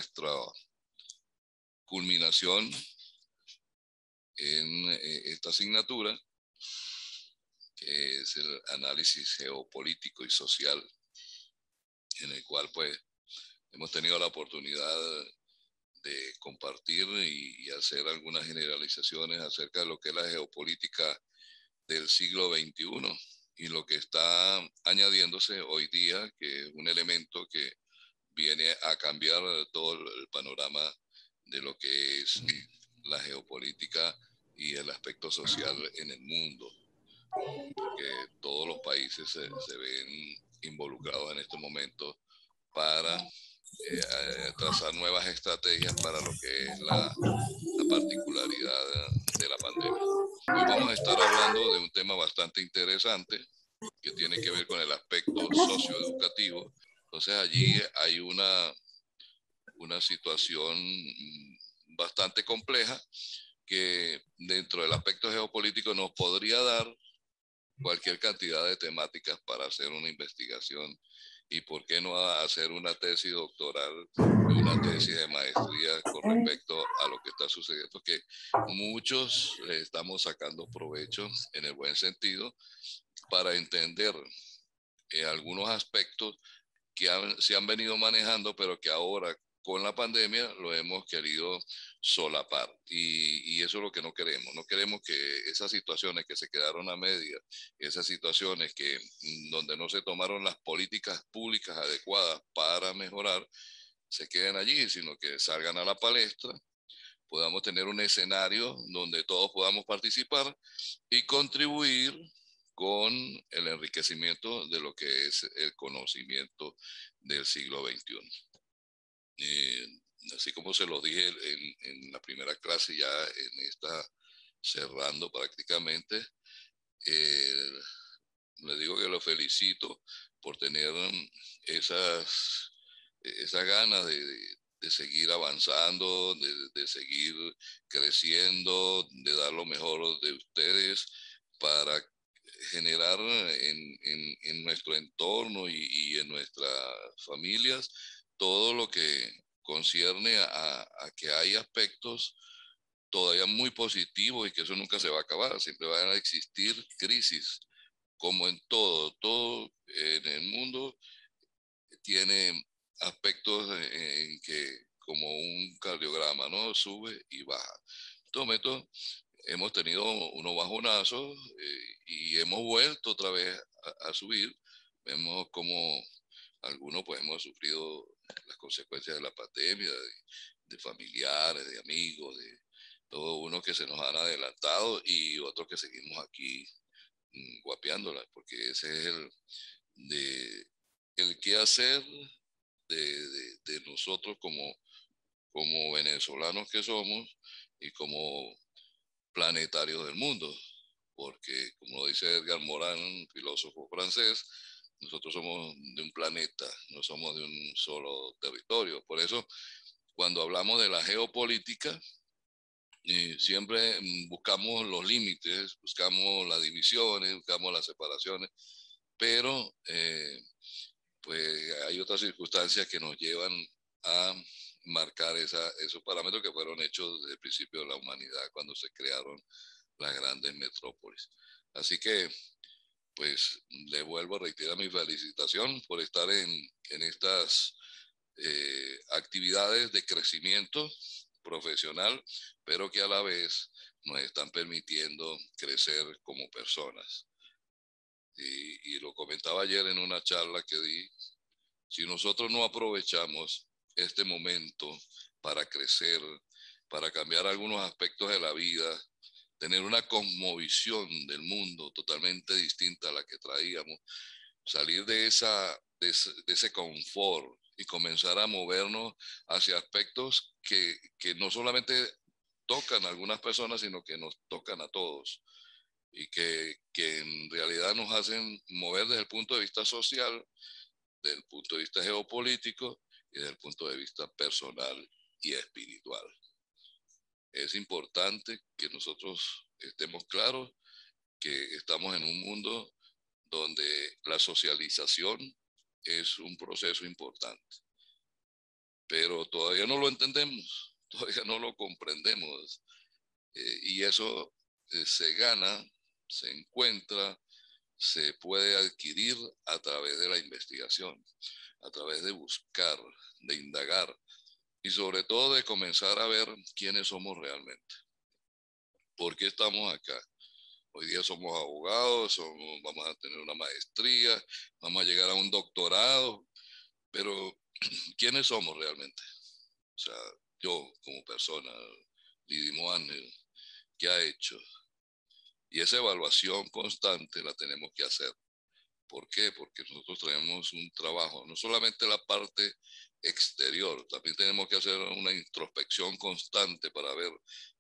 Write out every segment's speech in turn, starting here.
nuestra culminación en esta asignatura, que es el análisis geopolítico y social, en el cual pues hemos tenido la oportunidad de compartir y hacer algunas generalizaciones acerca de lo que es la geopolítica del siglo XXI y lo que está añadiéndose hoy día, que es un elemento que viene a cambiar todo el panorama de lo que es la geopolítica y el aspecto social en el mundo, porque todos los países se ven involucrados en este momento para trazar nuevas estrategias para lo que es la particularidad de la pandemia. Hoy vamos a estar hablando de un tema bastante interesante que tiene que ver con el aspecto socioeducativo. Entonces allí hay una situación bastante compleja que dentro del aspecto geopolítico nos podría dar cualquier cantidad de temáticas para hacer una investigación y por qué no hacer una tesis doctoral, una tesis de maestría con respecto a lo que está sucediendo, que muchos le estamos sacando provecho en el buen sentido para entender algunos aspectos que se han venido manejando, pero que ahora con la pandemia lo hemos querido solapar. Y eso es lo que no queremos. No queremos que esas situaciones que se quedaron a media, esas situaciones que donde no se tomaron las políticas públicas adecuadas para mejorar, se queden allí, sino que salgan a la palestra, podamos tener un escenario donde todos podamos participar y contribuir con el enriquecimiento de lo que es el conocimiento del siglo XXI. Así como se lo dije en la primera clase, ya en esta cerrando prácticamente, le digo que lo felicito por tener esas ganas de seguir avanzando, de seguir creciendo, de dar lo mejor de ustedes para generar en nuestro entorno y en nuestras familias todo lo que concierne a que hay aspectos todavía muy positivos y que eso nunca se va a acabar, siempre van a existir crisis, como en todo en el mundo tiene aspectos en que como un cardiograma, ¿no? Sube y baja. En este momento hemos tenido unos bajonazos y hemos vuelto otra vez a subir. Vemos como algunos pues hemos sufrido las consecuencias de la pandemia, de familiares, de amigos, de todos unos que se nos han adelantado y otros que seguimos aquí guapeándolas, porque ese es el qué hacer de nosotros como venezolanos que somos y como planetarios del mundo, porque como lo dice Edgar Morin, filósofo francés, nosotros somos de un planeta, no somos de un solo territorio. Por eso, cuando hablamos de la geopolítica, siempre buscamos los límites, buscamos las divisiones, buscamos las separaciones, pero pues hay otras circunstancias que nos llevan a marcar esos parámetros que fueron hechos desde el principio de la humanidad, cuando se crearon las grandes metrópolis. Así que, pues, le vuelvo a reiterar mi felicitación por estar en estas actividades de crecimiento profesional, pero que a la vez nos están permitiendo crecer como personas. Y lo comentaba ayer en una charla que di, si nosotros no aprovechamos este momento para crecer, para cambiar algunos aspectos de la vida, tener una cosmovisión del mundo totalmente distinta a la que traíamos, salir de ese confort y comenzar a movernos hacia aspectos que no solamente tocan a algunas personas, sino que nos tocan a todos y que en realidad nos hacen mover desde el punto de vista social, desde el punto de vista geopolítico y desde el punto de vista personal y espiritual. Es importante que nosotros estemos claros que estamos en un mundo donde la socialización es un proceso importante. pero todavía no lo entendemos, todavía no lo comprendemos. Y eso se gana, se encuentra, se puede adquirir a través de la investigación, a través de buscar, de indagar y sobre todo de comenzar a ver quiénes somos realmente. ¿Por qué estamos acá? Hoy día somos abogados, vamos a tener una maestría, vamos a llegar a un doctorado, pero ¿quiénes somos realmente? O sea, yo como persona, Lidimo Ángel, ¿qué ha hecho? Y esa evaluación constante la tenemos que hacer. ¿Por qué? Porque nosotros tenemos un trabajo, no solamente la parte exterior, también tenemos que hacer una introspección constante para ver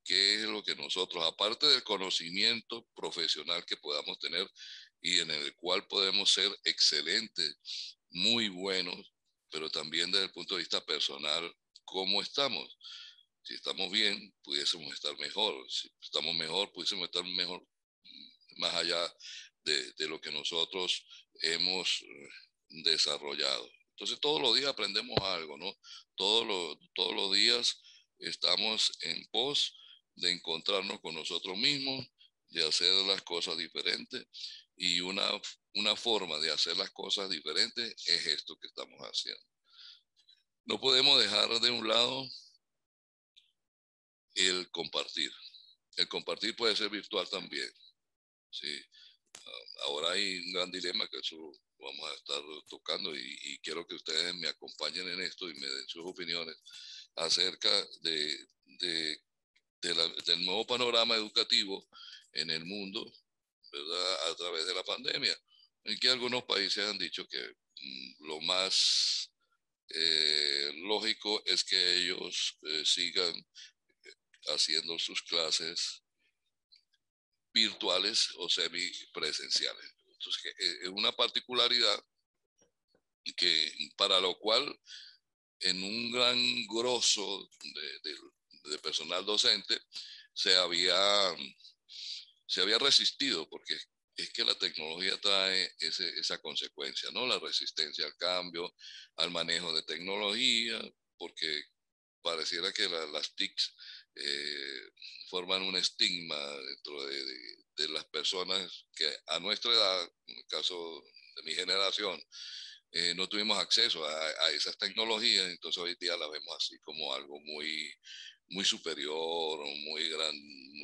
qué es lo que nosotros, aparte del conocimiento profesional que podamos tener y en el cual podemos ser excelentes, muy buenos, pero también desde el punto de vista personal, ¿cómo estamos? Si estamos bien, pudiésemos estar mejor. Si estamos mejor, pudiésemos estar mejor más allá de lo que nosotros hemos desarrollado. Entonces todos los días aprendemos algo, ¿no? Todos los días estamos en pos de encontrarnos con nosotros mismos, de hacer las cosas diferentes y una forma de hacer las cosas diferentes es esto que estamos haciendo. No podemos dejar de un lado el compartir. El compartir puede ser virtual también, ¿sí? Ahora hay un gran dilema que eso lo vamos a estar tocando y quiero que ustedes me acompañen en esto y me den sus opiniones acerca del nuevo panorama educativo en el mundo, ¿verdad? A través de la pandemia, en que algunos países han dicho que lo más lógico es que ellos sigan haciendo sus clases virtuales o semipresenciales. Entonces, es una particularidad que para lo cual en un gran grosso de personal docente se había, se había resistido, porque es que la tecnología trae esa consecuencia, ¿no? La resistencia al cambio, al manejo de tecnología, porque pareciera que las TICs eh, forman un estigma dentro de las personas que a nuestra edad, en el caso de mi generación, no tuvimos acceso a esas tecnologías, entonces hoy día las vemos así como algo muy superior, muy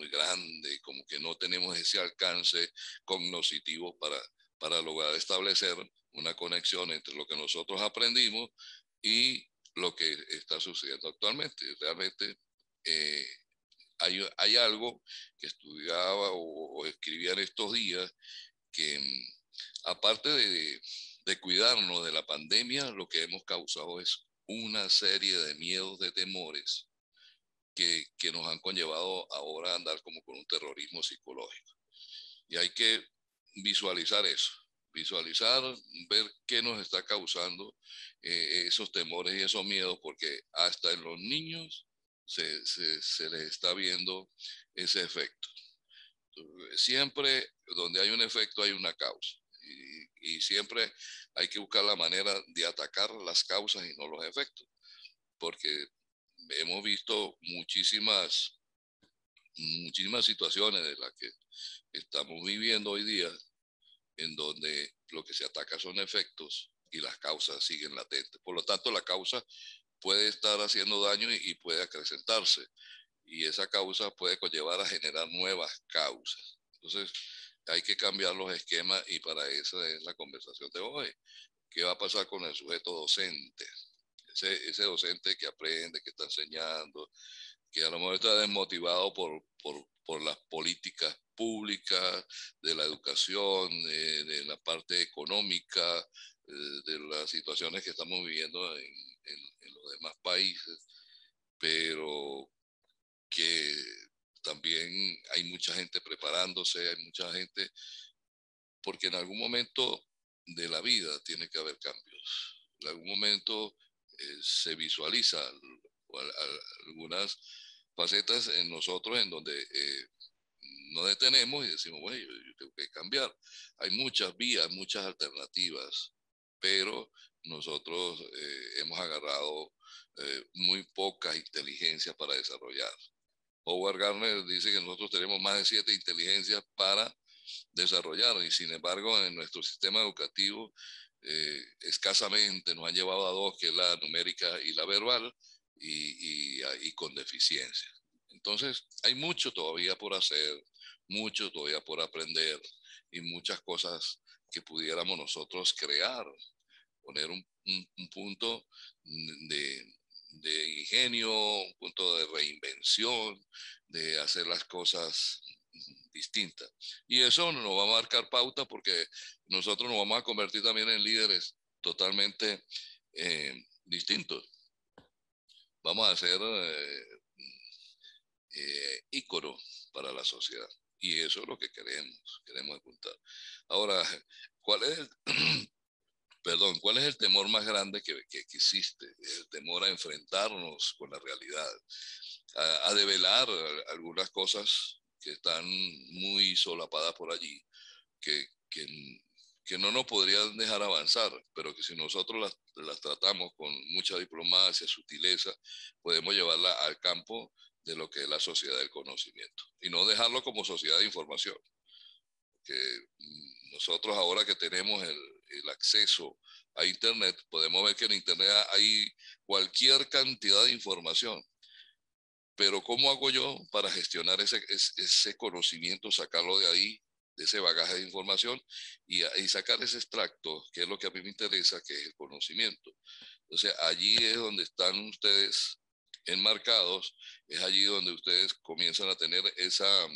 grande, como que no tenemos ese alcance cognoscitivo para lograr establecer una conexión entre lo que nosotros aprendimos y lo que está sucediendo actualmente. Realmente eh, hay algo que estudiaba o escribía en estos días que aparte de cuidarnos de la pandemia, lo que hemos causado es una serie de miedos, de temores que nos han conllevado ahora a andar como con un terrorismo psicológico. Y hay que visualizar eso, visualizar, ver qué nos está causando esos temores y esos miedos, porque hasta en los niños se les está viendo ese efecto. Siempre donde hay un efecto hay una causa. Y siempre hay que buscar la manera de atacar las causas y no los efectos, porque hemos visto muchísimas situaciones de las que estamos viviendo hoy día, en donde lo que se ataca son efectos y las causas siguen latentes. Por lo tanto, la causa puede estar haciendo daño y puede acrecentarse, y esa causa puede conllevar a generar nuevas causas. Entonces, hay que cambiar los esquemas y para eso es la conversación de hoy. ¿Qué va a pasar con el sujeto docente? Ese docente que aprende, que está enseñando, que a lo mejor está desmotivado por las políticas públicas, de la educación, de la parte económica, de las situaciones que estamos viviendo en los demás países, pero que también hay mucha gente preparándose, hay mucha gente, porque en algún momento de la vida tiene que haber cambios. En algún momento se visualiza algunas facetas en nosotros en donde nos detenemos y decimos, bueno, yo tengo que cambiar. Hay muchas vías, muchas alternativas, pero nosotros hemos agarrado muy pocas inteligencias para desarrollar. Howard Gardner dice que nosotros tenemos más de 7 inteligencias para desarrollar y sin embargo en nuestro sistema educativo escasamente nos han llevado a 2, que es la numérica y la verbal, y con deficiencia. Entonces hay mucho todavía por hacer, mucho todavía por aprender y muchas cosas que pudiéramos nosotros crear, poner un punto de ingenio, un punto de reinvención, de hacer las cosas distintas. Y eso nos va a marcar pauta porque nosotros nos vamos a convertir también en líderes totalmente distintos. Vamos a ser íconos para la sociedad. Y eso es lo que queremos apuntar. Ahora, ¿cuál es el, perdón, cuál es el temor más grande que existe? El temor a enfrentarnos con la realidad, a develar algunas cosas que están muy solapadas por allí, que, que, que no nos podrían dejar avanzar, pero que si nosotros las tratamos con mucha diplomacia, sutileza, podemos llevarla al campo de lo que es la sociedad del conocimiento y no dejarlo como sociedad de información. Que nosotros ahora que tenemos el acceso a Internet, podemos ver que en Internet hay cualquier cantidad de información. Pero ¿cómo hago yo para gestionar ese conocimiento, sacarlo de ahí, de ese bagaje de información y sacar ese extracto, que es lo que a mí me interesa, que es el conocimiento? Entonces, allí es donde están ustedes enmarcados, es allí donde ustedes comienzan a tener esa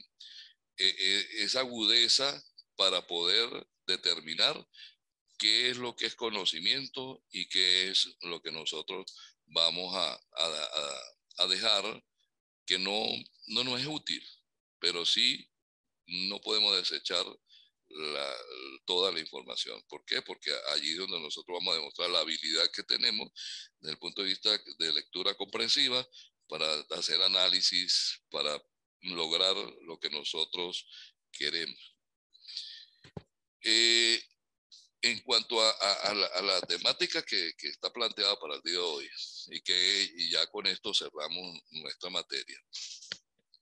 agudeza para poder determinar qué es lo que es conocimiento y qué es lo que nosotros vamos a dejar que no nos es útil, pero sí no podemos desechar la, toda la información. ¿Por qué? Porque allí es donde nosotros vamos a demostrar la habilidad que tenemos desde el punto de vista de lectura comprensiva para hacer análisis, para lograr lo que nosotros queremos. Eh, en cuanto a la temática que está planteada para el día de hoy, y ya con esto cerramos nuestra materia,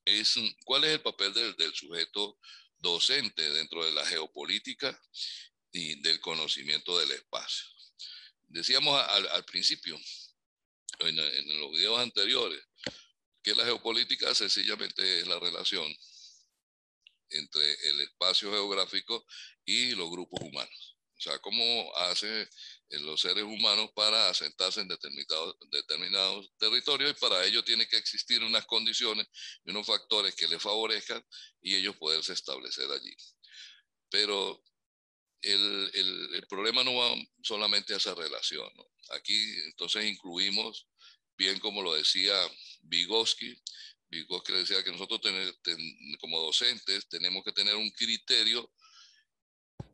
es cuál es el papel del sujeto docente dentro de la geopolítica y del conocimiento del espacio. Decíamos al principio, en los videos anteriores, que la geopolítica sencillamente es la relación entre el espacio geográfico y los grupos humanos. O sea, cómo hacen los seres humanos para asentarse en determinados territorios, y para ello tiene que existir unas condiciones y unos factores que les favorezcan y ellos poderse establecer allí. Pero el problema no va solamente a esa relación, ¿no? Aquí entonces incluimos, bien como lo decía Vygotsky decía que nosotros como docentes tenemos que tener un criterio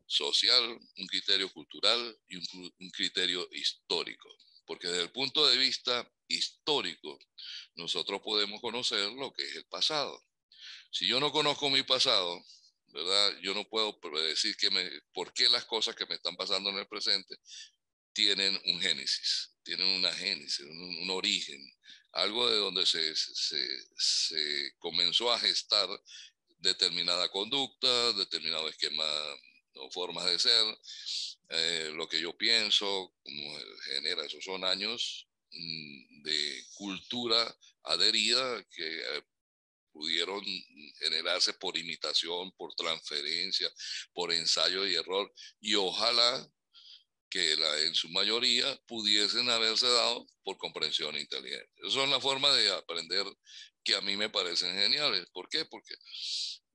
social, un criterio cultural y un criterio histórico. Porque desde el punto de vista histórico, nosotros podemos conocer lo que es el pasado. Si yo no conozco mi pasado, ¿verdad? Yo no puedo predecir por qué las cosas que me están pasando en el presente tienen un génesis, tienen una génesis, un origen, algo de donde se comenzó a gestar determinada conducta, determinado esquema o formas de ser, lo que yo pienso, como genera, esos son años de cultura adherida que pudieron generarse por imitación, por transferencia, por ensayo y error, y ojalá que en su mayoría pudiesen haberse dado por comprensión inteligente. Esas son las formas de aprender que a mí me parecen geniales. ¿Por qué? Porque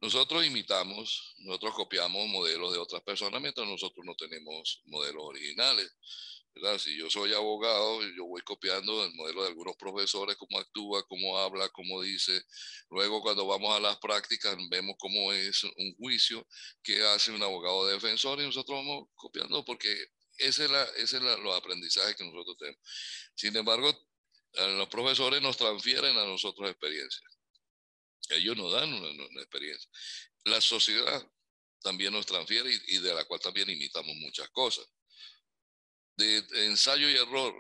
nosotros imitamos, nosotros copiamos modelos de otras personas mientras nosotros no tenemos modelos originales, ¿verdad? Si yo soy abogado, yo voy copiando el modelo de algunos profesores, cómo actúa, cómo habla, cómo dice. Luego, cuando vamos a las prácticas, vemos cómo es un juicio que hace un abogado defensor y nosotros vamos copiando porque ese es los aprendizajes que nosotros tenemos. Sin embargo, los profesores nos transfieren a nosotros experiencias. Ellos nos dan una experiencia. La sociedad también nos transfiere y de la cual también imitamos muchas cosas. De ensayo y error,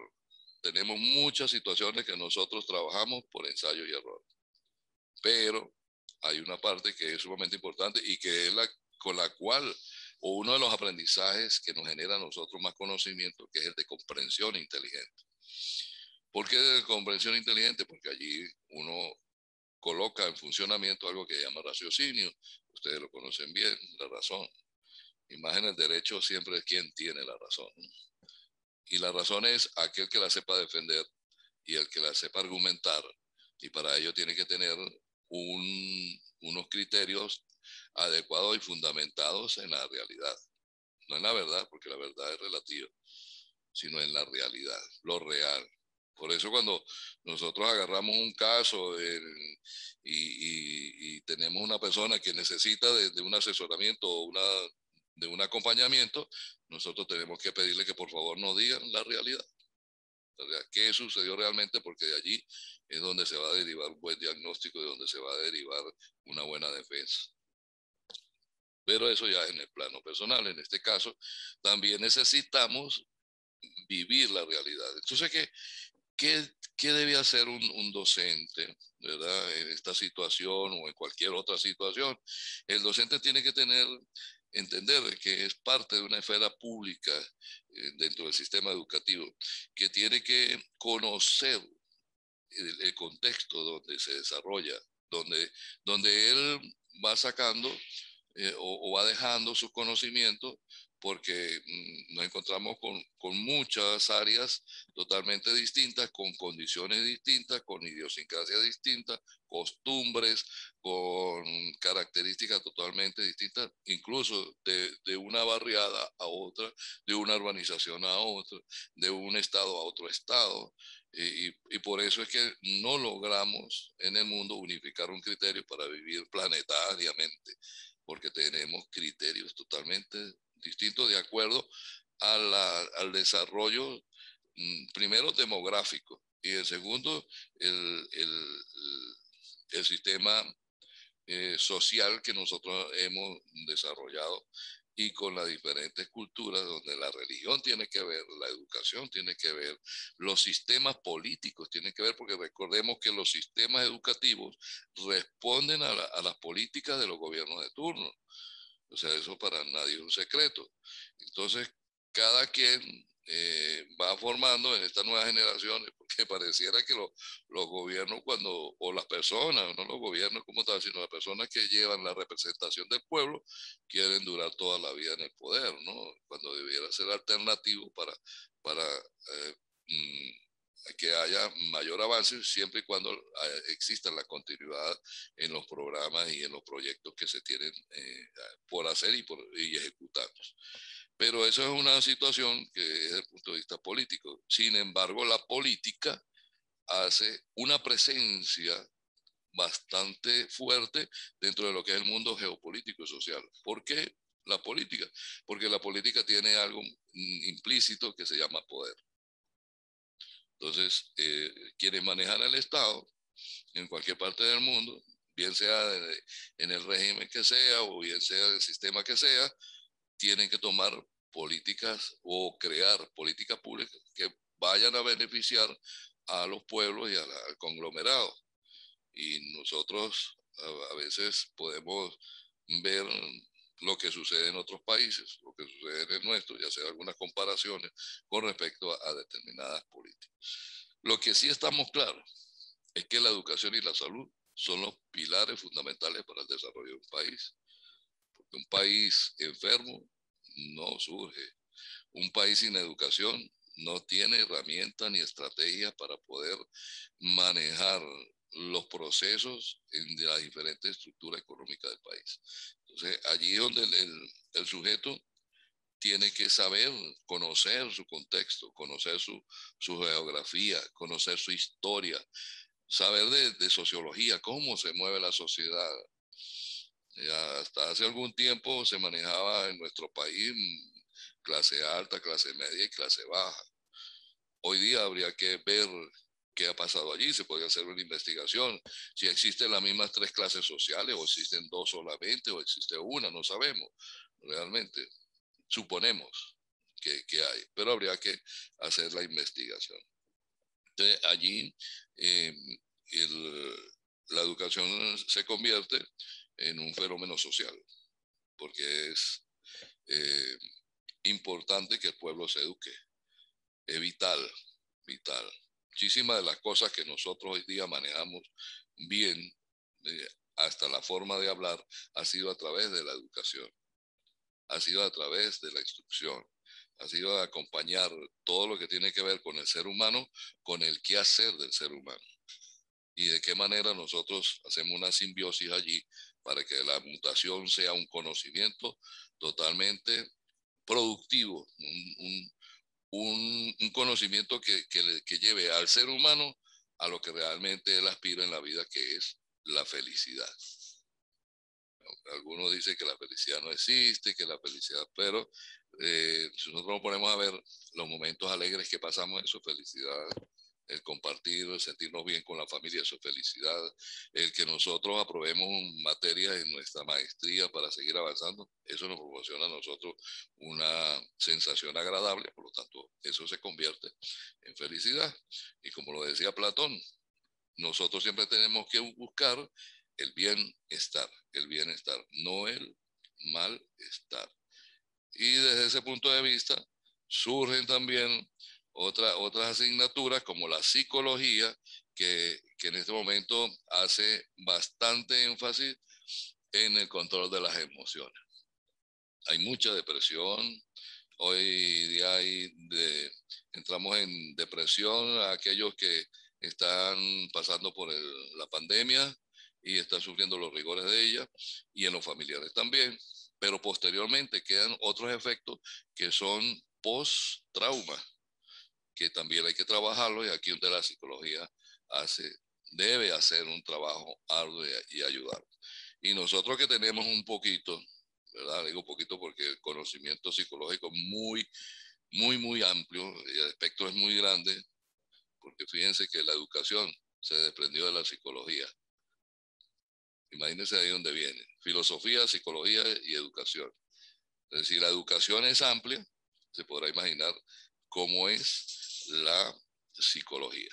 tenemos muchas situaciones que nosotros trabajamos por ensayo y error, pero hay una parte que es sumamente importante y que es la con la cual, o uno de los aprendizajes que nos genera a nosotros más conocimiento, que es el de comprensión inteligente. ¿Por qué de comprensión inteligente? Porque allí uno coloca en funcionamiento algo que se llama raciocinio. Ustedes lo conocen bien, la razón. Y más en el derecho siempre es quien tiene la razón. Y la razón es aquel que la sepa defender y el que la sepa argumentar. Y para ello tiene que tener unos criterios adecuados y fundamentados en la realidad. No en la verdad, porque la verdad es relativa, sino en la realidad, lo real. Por eso cuando nosotros agarramos un caso y tenemos una persona que necesita de un asesoramiento o de un acompañamiento, nosotros tenemos que pedirle que por favor nos digan la realidad. ¿Qué sucedió realmente? Porque de allí es donde se va a derivar un buen diagnóstico, de donde se va a derivar una buena defensa. Pero eso ya en el plano personal. En este caso, también necesitamos vivir la realidad. Entonces, ¿qué debe hacer un docente, ¿verdad? En esta situación o en cualquier otra situación? El docente tiene que entender que es parte de una esfera pública dentro del sistema educativo, que tiene que conocer el contexto donde se desarrolla, donde él va sacando o va dejando sus conocimientos, porque nos encontramos con muchas áreas totalmente distintas, con condiciones distintas, con idiosincrasias distintas, costumbres, con características totalmente distintas, incluso de una barriada a otra, de una urbanización a otra, de un estado a otro estado. Y por eso es que no logramos en el mundo unificar un criterio para vivir planetariamente, porque tenemos criterios totalmente distintos de acuerdo al desarrollo, primero demográfico, y el segundo, el sistema social que nosotros hemos desarrollado y con las diferentes culturas donde la religión tiene que ver, la educación tiene que ver, los sistemas políticos tienen que ver, porque recordemos que los sistemas educativos responden a las políticas de los gobiernos de turno. O sea, eso para nadie es un secreto. Entonces, cada quien va formando en estas nuevas generaciones, porque pareciera que los gobiernos o las personas, no los gobiernos como tal, sino las personas que llevan la representación del pueblo, quieren durar toda la vida en el poder, ¿no? Cuando debiera ser alternativo para que haya mayor avance siempre y cuando exista la continuidad en los programas y en los proyectos que se tienen por hacer y ejecutarlos. Pero eso es una situación que es desde el punto de vista político. Sin embargo, la política hace una presencia bastante fuerte dentro de lo que es el mundo geopolítico y social. ¿Por qué la política? Porque la política tiene algo implícito que se llama poder. Entonces, quienes manejan el Estado en cualquier parte del mundo, bien sea en el régimen que sea o bien sea el sistema que sea, tienen que tomar políticas o crear políticas públicas que vayan a beneficiar a los pueblos y al conglomerado. Y nosotros a veces podemos ver lo que sucede en otros países, lo que sucede en el nuestro, y hacer algunas comparaciones con respecto a determinadas políticas. Lo que sí estamos claros es que la educación y la salud son los pilares fundamentales para el desarrollo de un país. Porque un país enfermo no surge. Un país sin educación no tiene herramientas ni estrategias para poder manejar los procesos en la diferente estructura económica del país. Entonces, allí es donde el sujeto tiene que saber, conocer su contexto, conocer su geografía, conocer su historia, saber de sociología, cómo se mueve la sociedad. Hasta hace algún tiempo se manejaba en nuestro país clase alta, clase media y clase baja. Hoy día habría que ver qué ha pasado allí, se podría hacer una investigación, si existen las mismas tres clases sociales o existen dos solamente o existe una, no sabemos realmente, suponemos, que hay, pero habría que hacer la investigación. Entonces, allí la educación se convierte en un fenómeno social, porque es importante que el pueblo se eduque. Es vital, vital. Muchísimas de las cosas que nosotros hoy día manejamos bien, hasta la forma de hablar, ha sido a través de la educación, ha sido a través de la instrucción, ha sido a acompañar todo lo que tiene que ver con el ser humano, con el quehacer del ser humano. Y de qué manera nosotros hacemos una simbiosis allí para que la mutación sea un conocimiento totalmente productivo, un conocimiento que lleve al ser humano a lo que realmente él aspira en la vida, que es la felicidad. Algunos dicen que la felicidad no existe, que la felicidad, pero si nosotros nos ponemos a ver los momentos alegres que pasamos, eso es felicidad. El compartir, el sentirnos bien con la familia, eso es felicidad. El que nosotros aprobemos materias en nuestra maestría para seguir avanzando, eso nos proporciona a nosotros una sensación agradable, por lo tanto, eso se convierte en felicidad. Y como lo decía Platón, nosotros siempre tenemos que buscar el bienestar, no el malestar. Y desde ese punto de vista surgen también otras asignaturas como la psicología, que en este momento hace bastante énfasis en el control de las emociones. Hay mucha depresión, hoy día entramos en depresión a aquellos que están pasando por la pandemia y están sufriendo los rigores de ella, y en los familiares también, pero posteriormente quedan otros efectos que son post-trauma, que también hay que trabajarlo, y aquí donde la psicología debe hacer un trabajo arduo y ayudar. Y nosotros que tenemos un poquito, ¿verdad? Digo poquito porque el conocimiento psicológico es muy amplio y el espectro es muy grande, porque fíjense que la educación se desprendió de la psicología. Imagínense ahí donde viene. Filosofía, psicología y educación. Es decir, la educación es amplia, se podrá imaginar cómo es la psicología.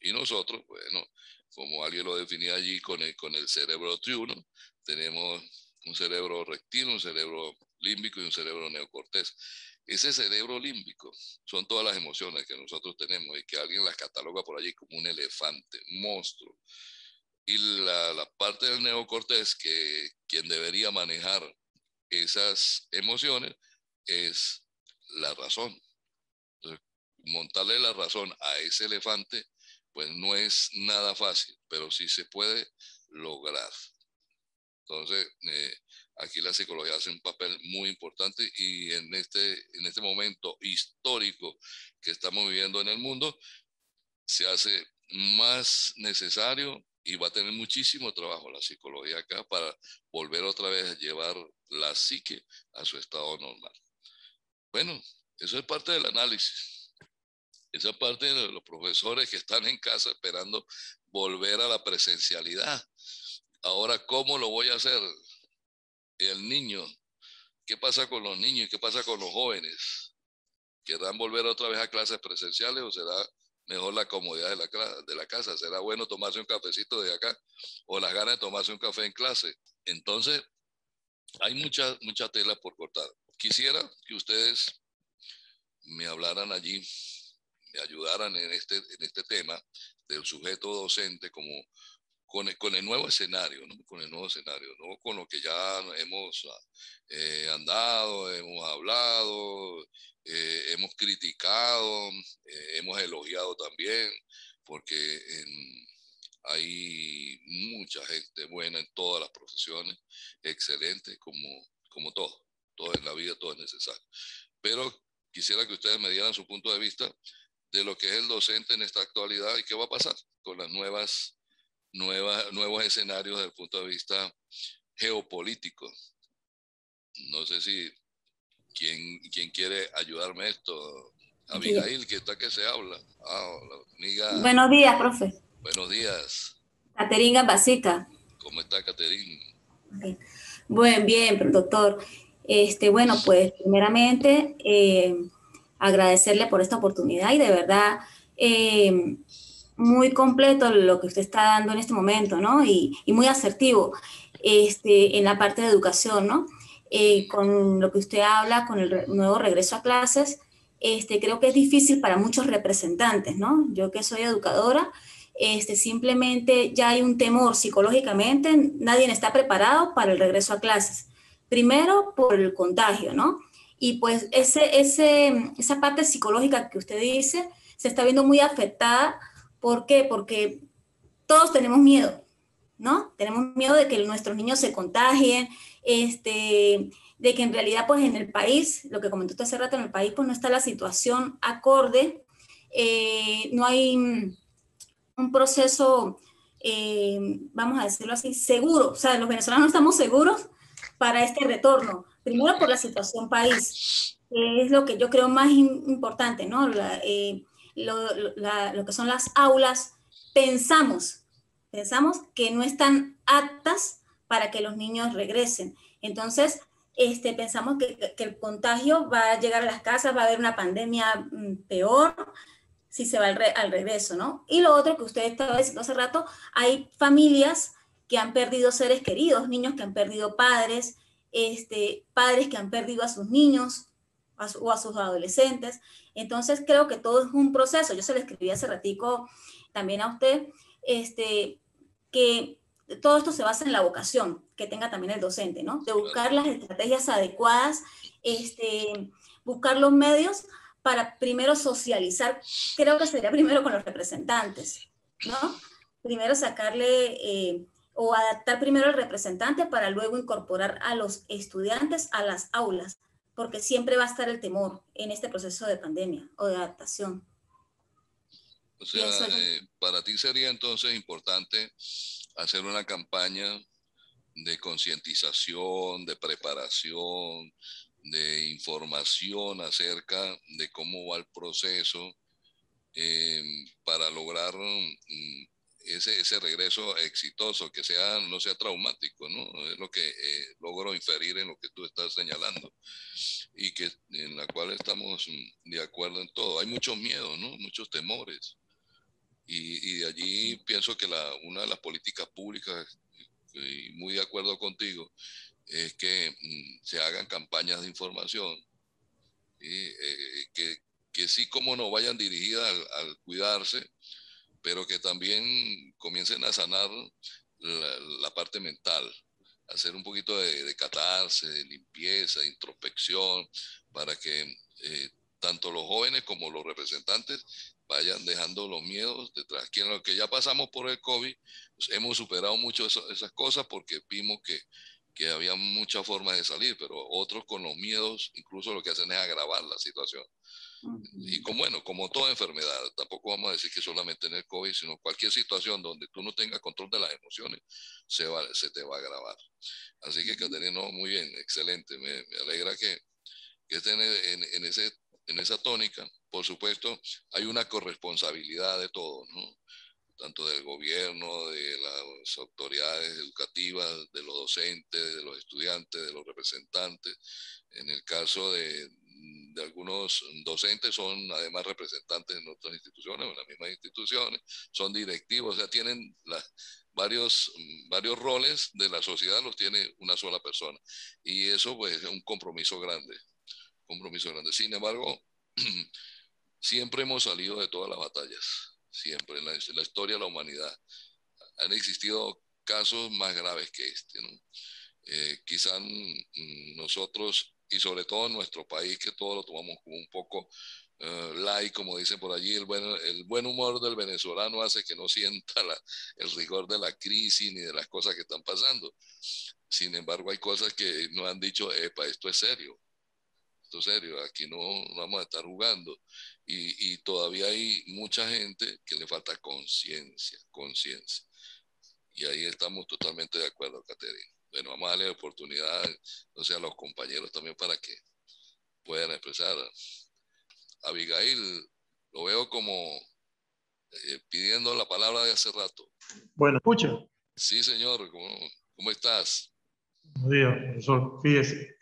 Y nosotros, bueno, como alguien lo definía allí con el cerebro triuno, tenemos un cerebro reptil, un cerebro límbico y un cerebro neocortés. Ese cerebro límbico son todas las emociones que nosotros tenemos y que alguien las cataloga por allí como un elefante, un monstruo. Y la parte del neocortés, que quien debería manejar esas emociones, es la razón. Entonces, montarle la razón a ese elefante, pues no es nada fácil, pero sí se puede lograr. Entonces, aquí la psicología hace un papel muy importante, y en este momento histórico que estamos viviendo en el mundo, se hace más necesario y va a tener muchísimo trabajo la psicología acá para volver otra vez a llevar la psique a su estado normal. Bueno, eso es parte del análisis. Esa parte de los profesores que están en casa esperando volver a la presencialidad. Ahora, ¿cómo lo voy a hacer? El niño, ¿qué pasa con los niños y qué pasa con los jóvenes? ¿Querrán volver otra vez a clases presenciales o será mejor la comodidad de la casa? ¿Será bueno tomarse un cafecito de acá o las ganas de tomarse un café en clase? Entonces, hay mucha tela por cortar. Quisiera que ustedes me hablaran allí, me ayudaran en este tema del sujeto docente, como con el nuevo escenario, ¿no? Con el nuevo escenario, no con lo que ya hemos andado, hemos hablado, hemos criticado, hemos elogiado también, porque hay mucha gente buena en todas las profesiones, excelente, como todo en la vida, todo es necesario. Pero quisiera que ustedes me dieran su punto de vista de lo que es el docente en esta actualidad y qué va a pasar con las nuevos escenarios desde el punto de vista geopolítico. No sé si quién quiere ayudarme esto. Abigail, que está que se habla. Amiga, Buenos días, profe. buenos días. Cateringa Basica. ¿Cómo está, Caterín? Bien, bien, doctor. Bueno, pues primeramente agradecerle por esta oportunidad y de verdad muy completo lo que usted está dando en este momento, ¿no? Y muy asertivo en la parte de educación, ¿no? Con lo que usted habla, con el nuevo regreso a clases, creo que es difícil para muchos representantes, ¿no? Yo que soy educadora, simplemente ya hay un temor psicológicamente, nadie está preparado para el regreso a clases. Primero por el contagio, ¿no? Y pues esa parte psicológica que usted dice se está viendo muy afectada. ¿Por qué? Porque todos tenemos miedo, ¿no? Tenemos miedo de que nuestros niños se contagien, de que en realidad pues en el país, lo que comentó usted hace rato, en el país pues no está la situación acorde, no hay un proceso, vamos a decirlo así, seguro. O sea, los venezolanos no estamos seguros para este retorno. Primero por la situación país, que es lo que yo creo más importante, ¿no? Lo que son las aulas, pensamos que no están aptas para que los niños regresen. Entonces, pensamos que el contagio va a llegar a las casas, va a haber una pandemia peor, si se va al regreso, ¿no? Y lo otro que usted estaba diciendo hace rato, hay familias que han perdido seres queridos, niños que han perdido padres, padres que han perdido a sus niños o a sus adolescentes. Entonces creo que todo es un proceso. Yo se lo escribí hace ratico también a usted, que todo esto se basa en la vocación que tenga también el docente, ¿no? De buscar las estrategias adecuadas, buscar los medios para primero socializar, creo que sería primero con los representantes, ¿no? Primero sacarle o adaptar primero al representante para luego incorporar a los estudiantes a las aulas, porque siempre va a estar el temor en este proceso de pandemia o de adaptación. O sea, para ti sería entonces importante hacer una campaña de concientización, de preparación, de información acerca de cómo va el proceso para lograr ese regreso exitoso, que no sea traumático, ¿no? Es lo que logro inferir en lo que tú estás señalando y que en la cual estamos de acuerdo en todo. Hay muchos miedos, ¿no? Muchos temores. Y de allí pienso que una de las políticas públicas, y muy de acuerdo contigo, es que se hagan campañas de información que sí, como no, vayan dirigidas al cuidarse, pero que también comiencen a sanar la parte mental, hacer un poquito de catarse, de limpieza, de introspección, para que tanto los jóvenes como los representantes vayan dejando los miedos detrás. Que en lo que ya pasamos por el COVID, pues hemos superado mucho esas cosas porque vimos que había muchas formas de salir, pero otros con los miedos incluso lo que hacen es agravar la situación. Y como toda enfermedad, tampoco vamos a decir que solamente en el COVID, sino cualquier situación donde tú no tengas control de las emociones, se te va a agravar. Así que, Caterina, no, muy bien, excelente. Me alegra que estén en esa tónica. Por supuesto, hay una corresponsabilidad de todos, ¿no? Tanto del gobierno, de las autoridades educativas, de los docentes, de los estudiantes, de los representantes. En el caso de algunos docentes son además representantes en otras instituciones, en las mismas instituciones, son directivos, o sea, tienen varios roles de la sociedad, los tiene una sola persona. Y eso pues es un compromiso grande. Sin embargo, siempre hemos salido de todas las batallas, siempre, en la historia de la humanidad. Han existido casos más graves que este, ¿no? Quizás nosotros, y sobre todo en nuestro país, que todo lo tomamos como un poco light, como dicen por allí, el buen humor del venezolano hace que no sienta el rigor de la crisis ni de las cosas que están pasando. Sin embargo, hay cosas que nos han dicho, epa, esto es serio, aquí no vamos a estar jugando. Y todavía hay mucha gente que le falta conciencia. Y ahí estamos totalmente de acuerdo, Caterina. Bueno, vamos a darle la oportunidad, a los compañeros también para que puedan expresar. Abigail, lo veo como pidiendo la palabra de hace rato. Bueno, ¿escucha? Sí, señor, ¿cómo estás? Buenos días, profesor. Fíjese,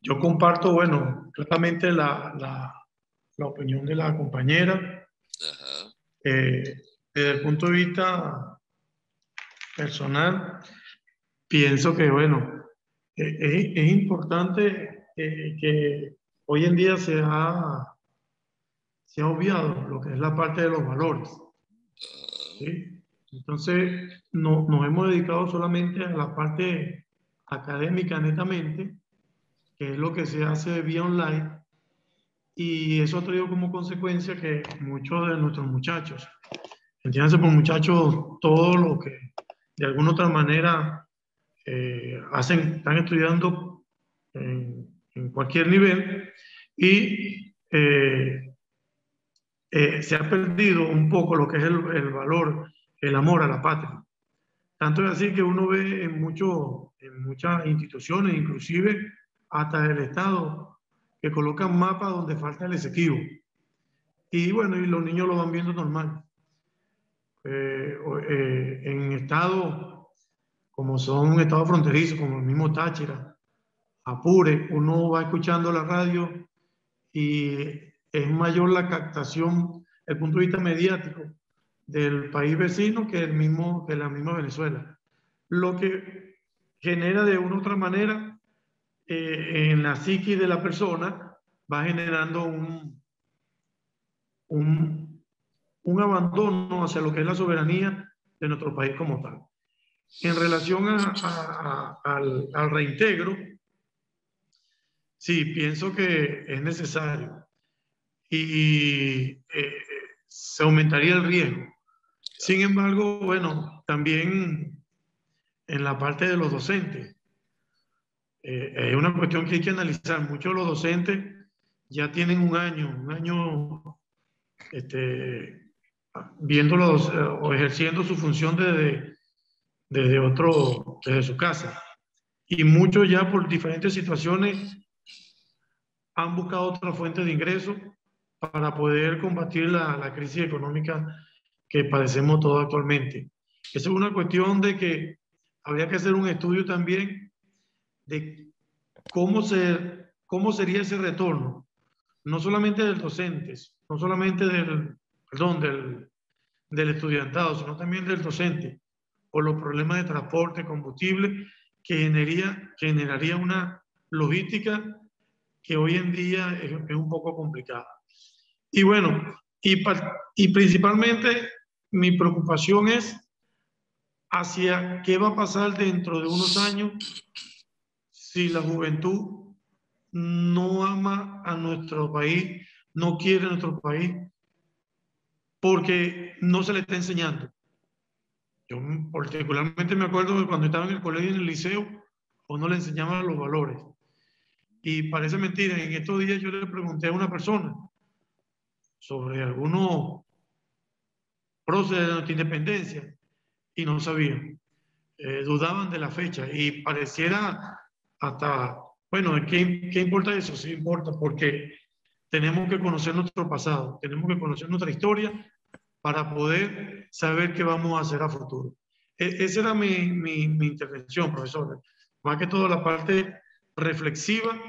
Yo comparto, bueno, claramente la opinión de la compañera. Ajá. Desde el punto de vista personal, pienso que, bueno, es importante que hoy en día se ha obviado lo que es la parte de los valores, ¿sí? Entonces, no, nos hemos dedicado solamente a la parte académica netamente, que es lo que se hace vía online, y eso ha traído como consecuencia que muchos de nuestros muchachos, entiéndase por muchachos, todo lo que de alguna otra manera están estudiando en cualquier nivel y se ha perdido un poco lo que es el valor, el amor a la patria. Tanto es así que uno ve en muchas instituciones, inclusive hasta el Estado, que colocan mapas donde falta el Esequibo. Y bueno, y los niños lo van viendo normal. En estados como son estados fronterizos, como el mismo Táchira, Apure, uno va escuchando la radio y es mayor la captación, el punto de vista mediático del país vecino que la misma Venezuela. Lo que genera de una u otra manera en la psique de la persona va generando un, un abandono hacia lo que es la soberanía de nuestro país como tal. En relación al reintegro, sí, pienso que es necesario y se aumentaría el riesgo. Sin embargo, bueno, también en la parte de los docentes, es una cuestión que hay que analizar. Muchos de los docentes ya tienen un año este, viéndolos o ejerciendo su función desde su casa. Y muchos ya por diferentes situaciones han buscado otra fuente de ingresos para poder combatir la crisis económica que padecemos todos actualmente. Esa es una cuestión de que habría que hacer un estudio también de cómo sería ese retorno, no solamente del docente, no solamente del estudiantado, sino también del docente, por los problemas de transporte, combustible, que generaría una logística que hoy en día es un poco complicada. Y bueno, y principalmente mi preocupación es hacia qué va a pasar dentro de unos años si la juventud no ama a nuestro país, no quiere nuestro país, porque no se le está enseñando. Yo particularmente me acuerdo que cuando estaba en el colegio y en el liceo, o no le enseñaban los valores. Y parece mentira, en estos días yo le pregunté a una persona sobre algunos próceres de nuestra independencia y no sabían, dudaban de la fecha y pareciera hasta, bueno, ¿qué importa eso? Sí importa porque tenemos que conocer nuestro pasado, tenemos que conocer nuestra historia para poder saber qué vamos a hacer a futuro. Esa era mi intervención, profesor. Más que todo la parte reflexiva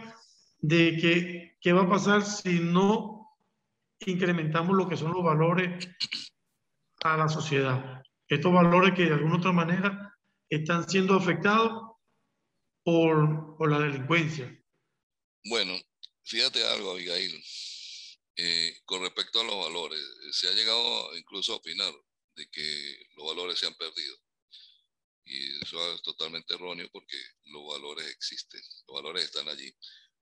de qué va a pasar si no incrementamos lo que son los valores a la sociedad. Estos valores que de alguna otra manera están siendo afectados por la delincuencia. Bueno, fíjate algo, Abigail. Con respecto a los valores, se ha llegado incluso a opinar de que los valores se han perdido. Y eso es totalmente erróneo porque los valores existen, los valores están allí.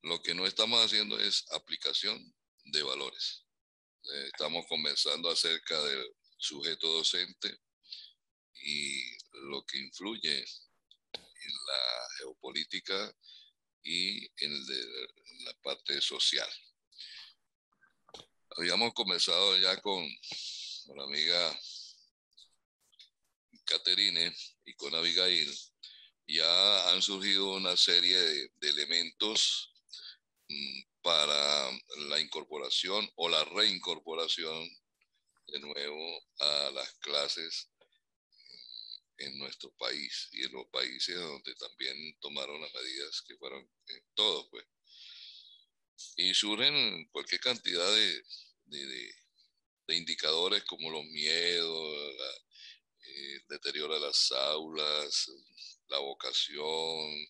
Lo que no estamos haciendo es aplicación de valores. Estamos conversando acerca del sujeto docente y lo que influye en la geopolítica y en la parte social. Habíamos comenzado ya con la amiga Caterine y con Abigail. Ya han surgido una serie de elementos para la incorporación o la reincorporación de nuevo a las clases en nuestro país y en los países donde también tomaron las medidas que fueron todos, pues. Y surgen cualquier cantidad de indicadores como los miedos, el deterioro de las aulas, la vocación,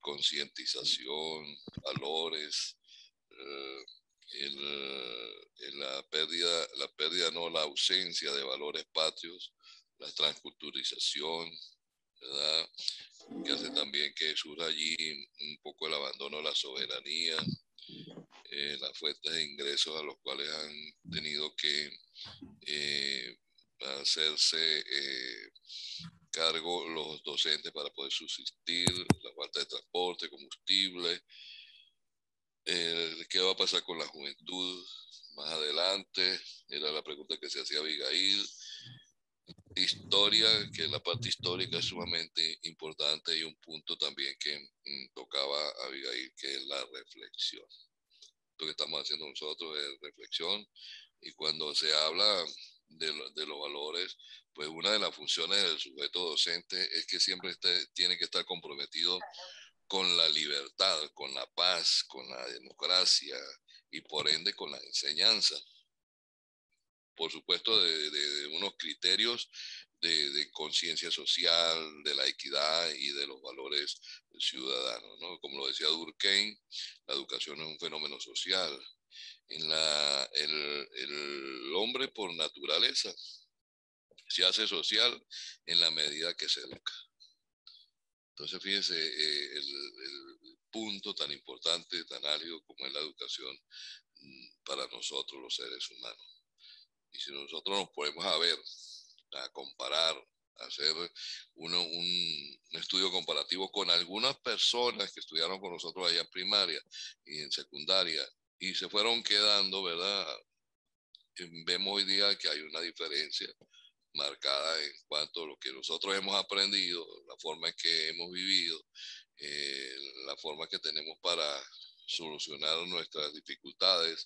concientización, valores, eh, la pérdida, no, la ausencia de valores patrios, la transculturización, ¿verdad? Que hace también que surja allí un poco el abandono de la soberanía, las fuentes de ingresos a los cuales han tenido que hacerse cargo los docentes para poder subsistir, la falta de transporte, combustible, qué va a pasar con la juventud más adelante, era la pregunta que se hacía Abigail. Historia, que la parte histórica es sumamente importante y un punto también que tocaba Abigail, que es la reflexión. Lo que estamos haciendo nosotros es reflexión, y cuando se habla de los valores, pues una de las funciones del sujeto docente es que siempre tiene que estar comprometido con la libertad, con la paz, con la democracia y por ende con la enseñanza. Por supuesto, de unos criterios de conciencia social, de la equidad y de los valores ciudadanos, ¿no? Como lo decía Durkheim, la educación es un fenómeno social. El hombre por naturaleza se hace social en la medida que se educa. Entonces, fíjense, el punto tan importante, tan álgido como es la educación para nosotros los seres humanos. Y si nosotros nos ponemos a ver, a comparar, a hacer un estudio comparativo con algunas personas que estudiaron con nosotros allá en primaria y en secundaria y se fueron quedando, ¿verdad? Vemos hoy día que hay una diferencia marcada en cuanto a lo que nosotros hemos aprendido, la forma en que hemos vivido, la forma que tenemos para solucionar nuestras dificultades,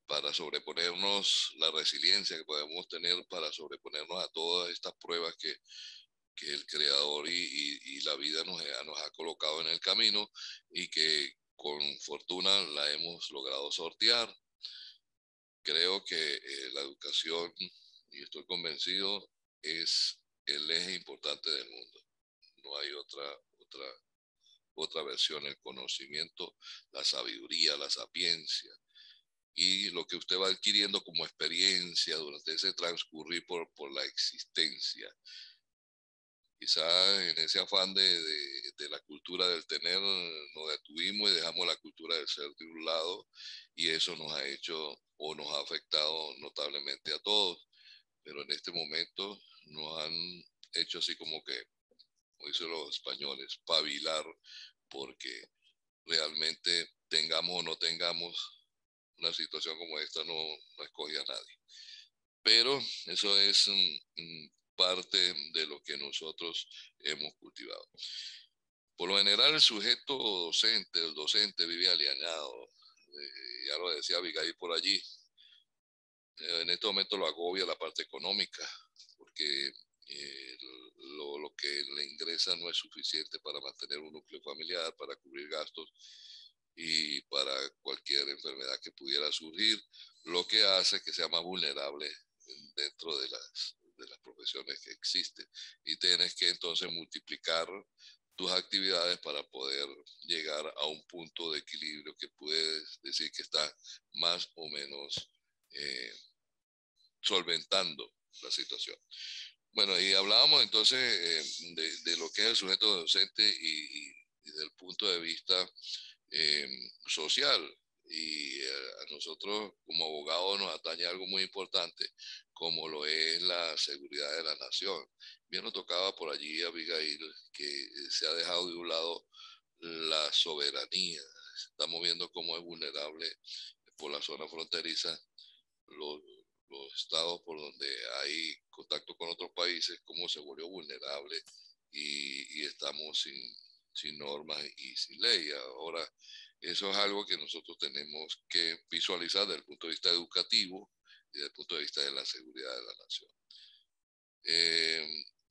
para sobreponernos, la resiliencia que podemos tener para sobreponernos a todas estas pruebas que el Creador y la vida nos ha colocado en el camino y que con fortuna la hemos logrado sortear. Creo que la educación, y estoy convencido, es el eje importante del mundo. No hay otra versión, el conocimiento, la sabiduría, la sapiencia y lo que usted va adquiriendo como experiencia durante ese transcurrir por la existencia. Quizás en ese afán de la cultura del tener nos detuvimos y dejamos la cultura del ser de un lado, y eso nos ha hecho o nos ha afectado notablemente a todos, pero en este momento nos han hecho así como que, como dicen los españoles, pavilar, porque realmente tengamos o no tengamos una situación como esta, no escoge a nadie. Pero eso es parte de lo que nosotros hemos cultivado. Por lo general, el sujeto docente, el docente vive alienado. Ya lo decía Abigail por allí. En este momento lo agobia la parte económica, porque lo que le ingresa no es suficiente para mantener un núcleo familiar, para cubrir gastos y para cualquier enfermedad que pudiera surgir, lo que hace que sea más vulnerable dentro de las profesiones que existen. Y tienes que entonces multiplicar tus actividades para poder llegar a un punto de equilibrio que puedes decir que está más o menos solventando la situación. Bueno, y hablábamos entonces de lo que es el sujeto docente y desde el punto de vista social. Y a nosotros como abogados nos atañe algo muy importante, como lo es la seguridad de la nación. Bien nos tocaba por allí, Abigail, que se ha dejado de un lado la soberanía. Estamos viendo cómo es vulnerable por la zona fronteriza los, los estados por donde hay contacto con otros países, cómo se volvió vulnerable y estamos sin normas y sin ley. Ahora, eso es algo que nosotros tenemos que visualizar desde el punto de vista educativo y desde el punto de vista de la seguridad de la nación.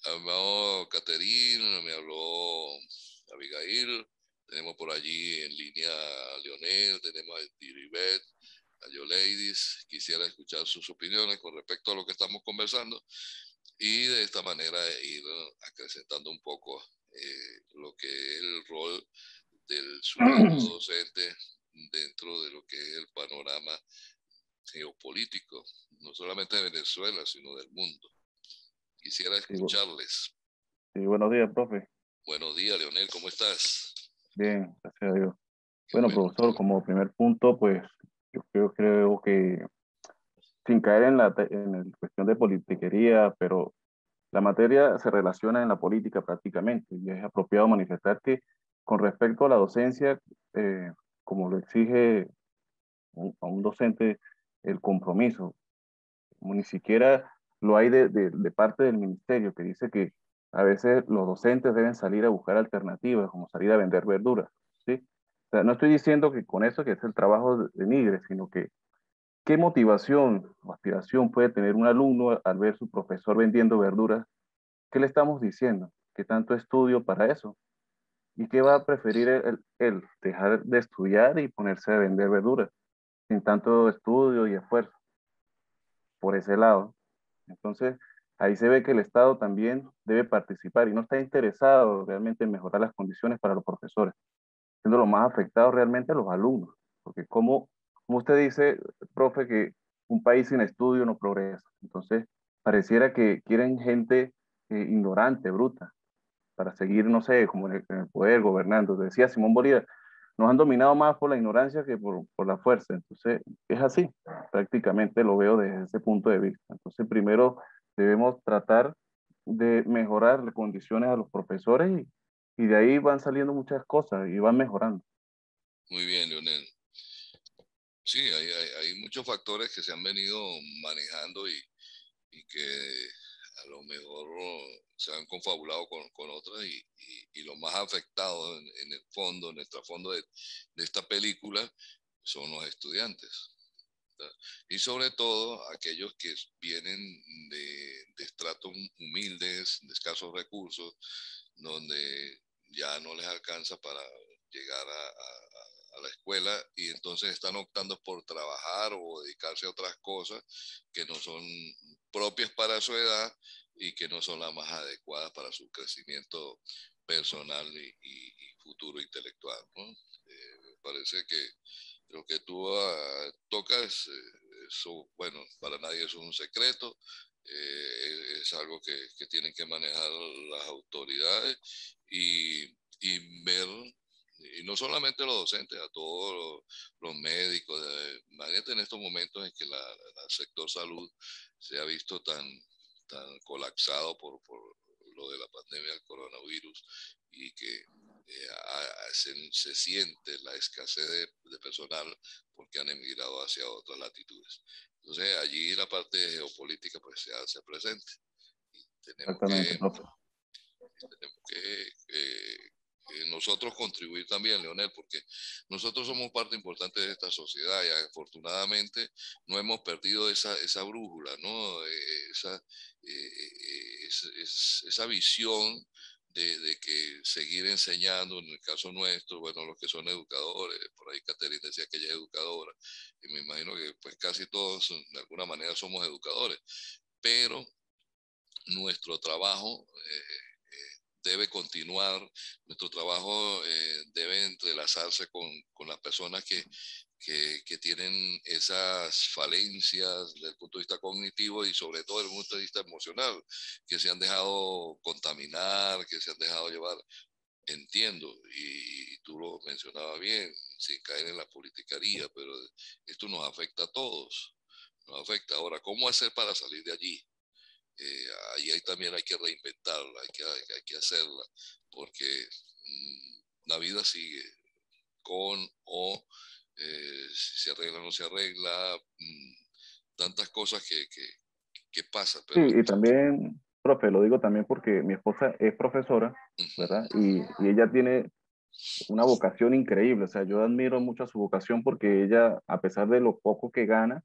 habló Caterine, me habló Abigail, tenemos por allí en línea a Leonel, tenemos a Diribet, a Yoleidis. Quisiera escuchar sus opiniones con respecto a lo que estamos conversando y de esta manera ir acrecentando un poco lo que es el rol del sujeto docente dentro de lo que es el panorama geopolítico, no solamente de Venezuela, sino del mundo. Quisiera escucharles. Sí, buenos días, profe. Buenos días, Leonel, ¿cómo estás? Bien, gracias a Dios. Qué Bueno, bueno. profesor, como primer punto, pues yo creo que sin caer en la cuestión de politiquería, pero la materia se relaciona en la política prácticamente y es apropiado manifestar que con respecto a la docencia, como lo exige a un docente el compromiso, como ni siquiera lo hay de parte del ministerio, que dice que a veces los docentes deben salir a buscar alternativas, como salir a vender verduras, ¿sí? O sea, no estoy diciendo que con eso que es el trabajo de Nigre, sino que qué motivación o aspiración puede tener un alumno al ver su profesor vendiendo verduras. ¿Qué le estamos diciendo? ¿Qué tanto estudio para eso? ¿Y qué va a preferir él dejar de estudiar y ponerse a vender verduras sin tanto estudio y esfuerzo por ese lado? Entonces, ahí se ve que el Estado también debe participar y no está interesado realmente en mejorar las condiciones para los profesores, siendo los más afectados realmente los alumnos. Porque como usted dice, profe, que un país sin estudio no progresa. Entonces, pareciera que quieren gente ignorante, bruta, para seguir, no sé, como en el poder, gobernando. Decía Simón Bolívar, nos han dominado más por la ignorancia que por la fuerza. Entonces, es así, prácticamente lo veo desde ese punto de vista. Entonces, primero debemos tratar de mejorar las condiciones a los profesores y de ahí van saliendo muchas cosas y van mejorando. Muy bien, Leonel. Sí, hay muchos factores que se han venido manejando y que a lo mejor se han confabulado con otras y los más afectados en el fondo, en el trasfondo de esta película son los estudiantes. ¿Verdad? Y sobre todo aquellos que vienen de estratos humildes, de escasos recursos, donde ya no les alcanza para llegar a la escuela y entonces están optando por trabajar o dedicarse a otras cosas que no son propias para su edad y que no son las más adecuadas para su crecimiento personal y futuro intelectual, ¿no? Me parece que lo que tú tocas, eso, bueno, para nadie es un secreto, es algo que tienen que manejar las autoridades y ver, y no solamente los docentes, a todos los médicos. Imagínate en estos momentos en que el sector salud se ha visto tan colapsado por lo de la pandemia del coronavirus y que se siente la escasez de personal porque han emigrado hacia otras latitudes. Entonces allí la parte geopolítica pues se hace presente. Y Exactamente, profe. tenemos que nosotros contribuir también, Leonel, porque nosotros somos parte importante de esta sociedad y afortunadamente no hemos perdido esa brújula, ¿no? Esa visión de que seguir enseñando, en el caso nuestro, bueno, los que son educadores, por ahí Caterina decía que ella es educadora, y me imagino que pues casi todos de alguna manera somos educadores, pero nuestro trabajo debe continuar, nuestro trabajo debe entrelazarse con las personas que tienen esas falencias desde el punto de vista cognitivo y sobre todo desde el punto de vista emocional, que se han dejado contaminar, que se han dejado llevar. Entiendo, y tú lo mencionabas bien, sin caer en la politicaría, pero esto nos afecta a todos, nos afecta. Ahora, ¿cómo hacer para salir de allí? Ahí también hay que reinventarla, hay que hacerla, porque la vida sigue con o si se arregla o no se arregla, tantas cosas que pasan, Sí, pero y también, profe, lo digo también porque mi esposa es profesora, ¿verdad? Y ella tiene una vocación increíble, o sea, yo admiro mucho a su vocación porque ella, a pesar de lo poco que gana,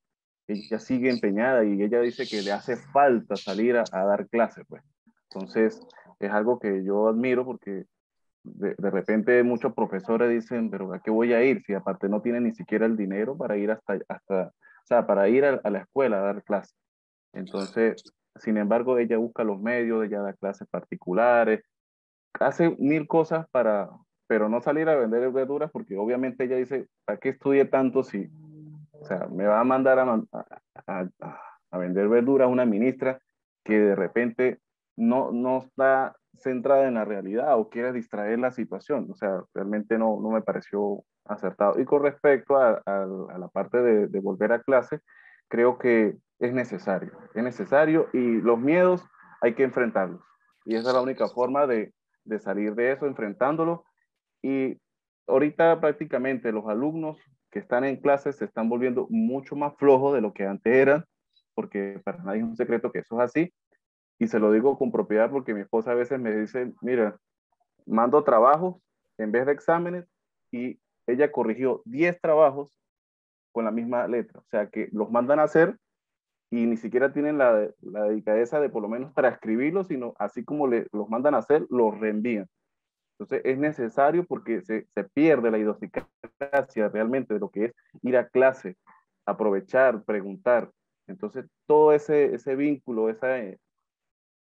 ella sigue empeñada y ella dice que le hace falta salir a dar clases, pues. Entonces, es algo que yo admiro porque de repente muchos profesores dicen, pero ¿a qué voy a ir? Si aparte no tienen ni siquiera el dinero para ir o sea, para ir a la escuela a dar clases. Entonces, sin embargo, ella busca los medios, ella da clases particulares, hace mil cosas pero no salir a vender verduras porque obviamente ella dice, ¿para qué estudie tanto si, o sea, me va a mandar a, a vender verduras una ministra que de repente no está centrada en la realidad o quiere distraer la situación? O sea, realmente no me pareció acertado. Y con respecto a la parte de volver a clase, creo que es necesario y los miedos hay que enfrentarlos. Y esa es la única forma de salir de eso, enfrentándolo. Y ahorita prácticamente los alumnos que están en clases se están volviendo mucho más flojos de lo que antes eran, porque para nadie es un secreto que eso es así. Y se lo digo con propiedad porque mi esposa a veces me dice, mira, mando trabajos en vez de exámenes y ella corrigió 10 trabajos con la misma letra. O sea que los mandan a hacer y ni siquiera tienen la delicadeza de por lo menos transcribirlos, sino así como los mandan a hacer, los reenvían. Entonces es necesario porque se pierde la idiosincrasia realmente de lo que es ir a clase, aprovechar, preguntar. Entonces todo ese vínculo,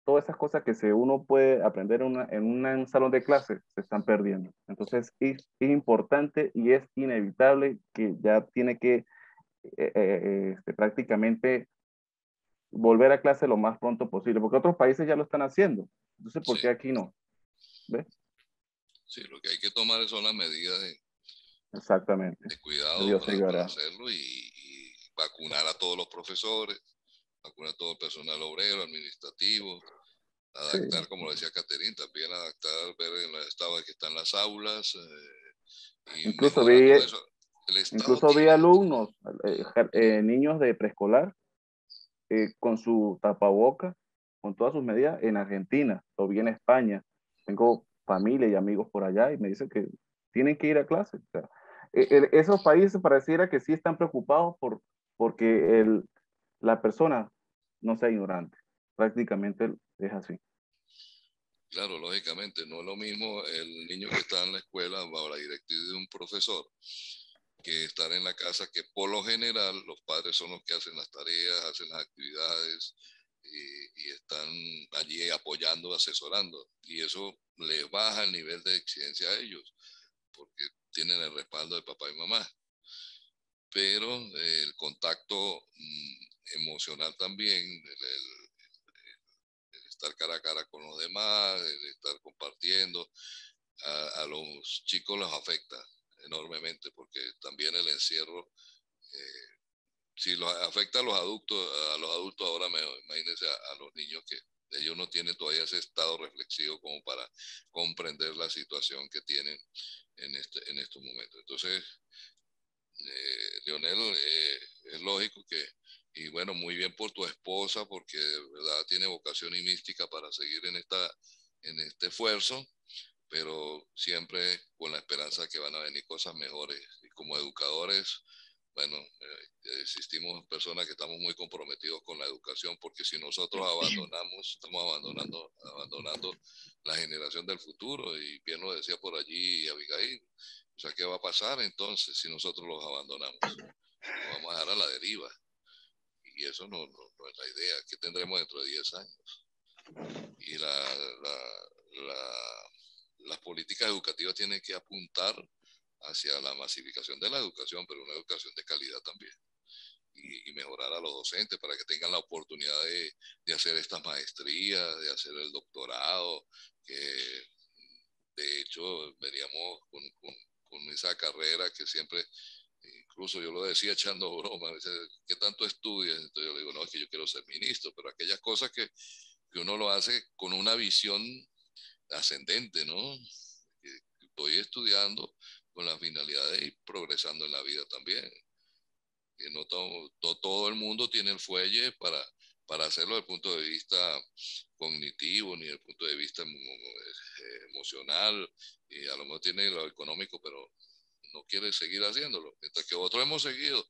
todas esas cosas que uno puede aprender un salón de clase se están perdiendo. Entonces es importante y es inevitable que ya tiene que prácticamente volver a clase lo más pronto posible, porque otros países ya lo están haciendo. Entonces, ¿por Sí, qué aquí no? ¿Ves? sí, lo que hay que tomar son las medidas Exactamente. de cuidado Dios para ayudará. hacerlo y vacunar a todos los profesores, vacunar a todo el personal obrero, administrativo, Sí. adaptar, como lo decía Caterina, también adaptar, ver en el estado en que están las aulas y Incluso mejorar vi, todo eso. El Estado incluso vi tiene, alumnos, niños de preescolar, con su tapaboca, con todas sus medidas en Argentina, o bien en España. Tengo familia y amigos por allá y me dicen que tienen que ir a clase. O sea, esos países pareciera que sí están preocupados porque la persona no sea ignorante. Prácticamente es así. claro, lógicamente, no es lo mismo el niño que está en la escuela bajo la directriz de un profesor que estar en la casa, que por lo general los padres son los que hacen las tareas, hacen las actividades y están allí apoyando, asesorando. Y eso les baja el nivel de exigencia a ellos, porque tienen el respaldo de papá y mamá. Pero el contacto emocional también, el estar cara a cara con los demás, el estar compartiendo, a los chicos los afecta enormemente porque también el encierro, si los afecta a los adultos ahora, imagínense a los niños que ellos no tienen todavía ese estado reflexivo como para comprender la situación que tienen en estos momentos. Entonces, Leonel, es lógico que, y bueno, muy bien por tu esposa, porque de verdad tiene vocación y mística para seguir en este esfuerzo, pero siempre con la esperanza de que van a venir cosas mejores. Y como educadores, bueno, existimos personas que estamos muy comprometidos con la educación, porque si nosotros abandonamos, estamos abandonando la generación del futuro, y bien lo decía por allí Abigail. O sea, ¿qué va a pasar entonces si nosotros los abandonamos? Nos vamos a dejar a la deriva. Y eso no es la idea. ¿Qué tendremos dentro de 10 años? Y las políticas educativas tienen que apuntar hacia la masificación de la educación, pero una educación de calidad también. Y mejorar a los docentes para que tengan la oportunidad de hacer estas maestrías, de hacer el doctorado, que de hecho veníamos con esa carrera que siempre, incluso yo lo decía echando broma, dice, ¿qué tanto estudias? Entonces yo le digo, no, es que yo quiero ser ministro, pero aquellas cosas que uno lo hace con una visión ascendente, ¿no? Estoy estudiando con la finalidad de ir progresando en la vida también. Que no todo el mundo tiene el fuelle para hacerlo desde el punto de vista cognitivo, ni desde el punto de vista emocional, y a lo mejor tiene lo económico, pero no quiere seguir haciéndolo. Mientras que otros hemos seguido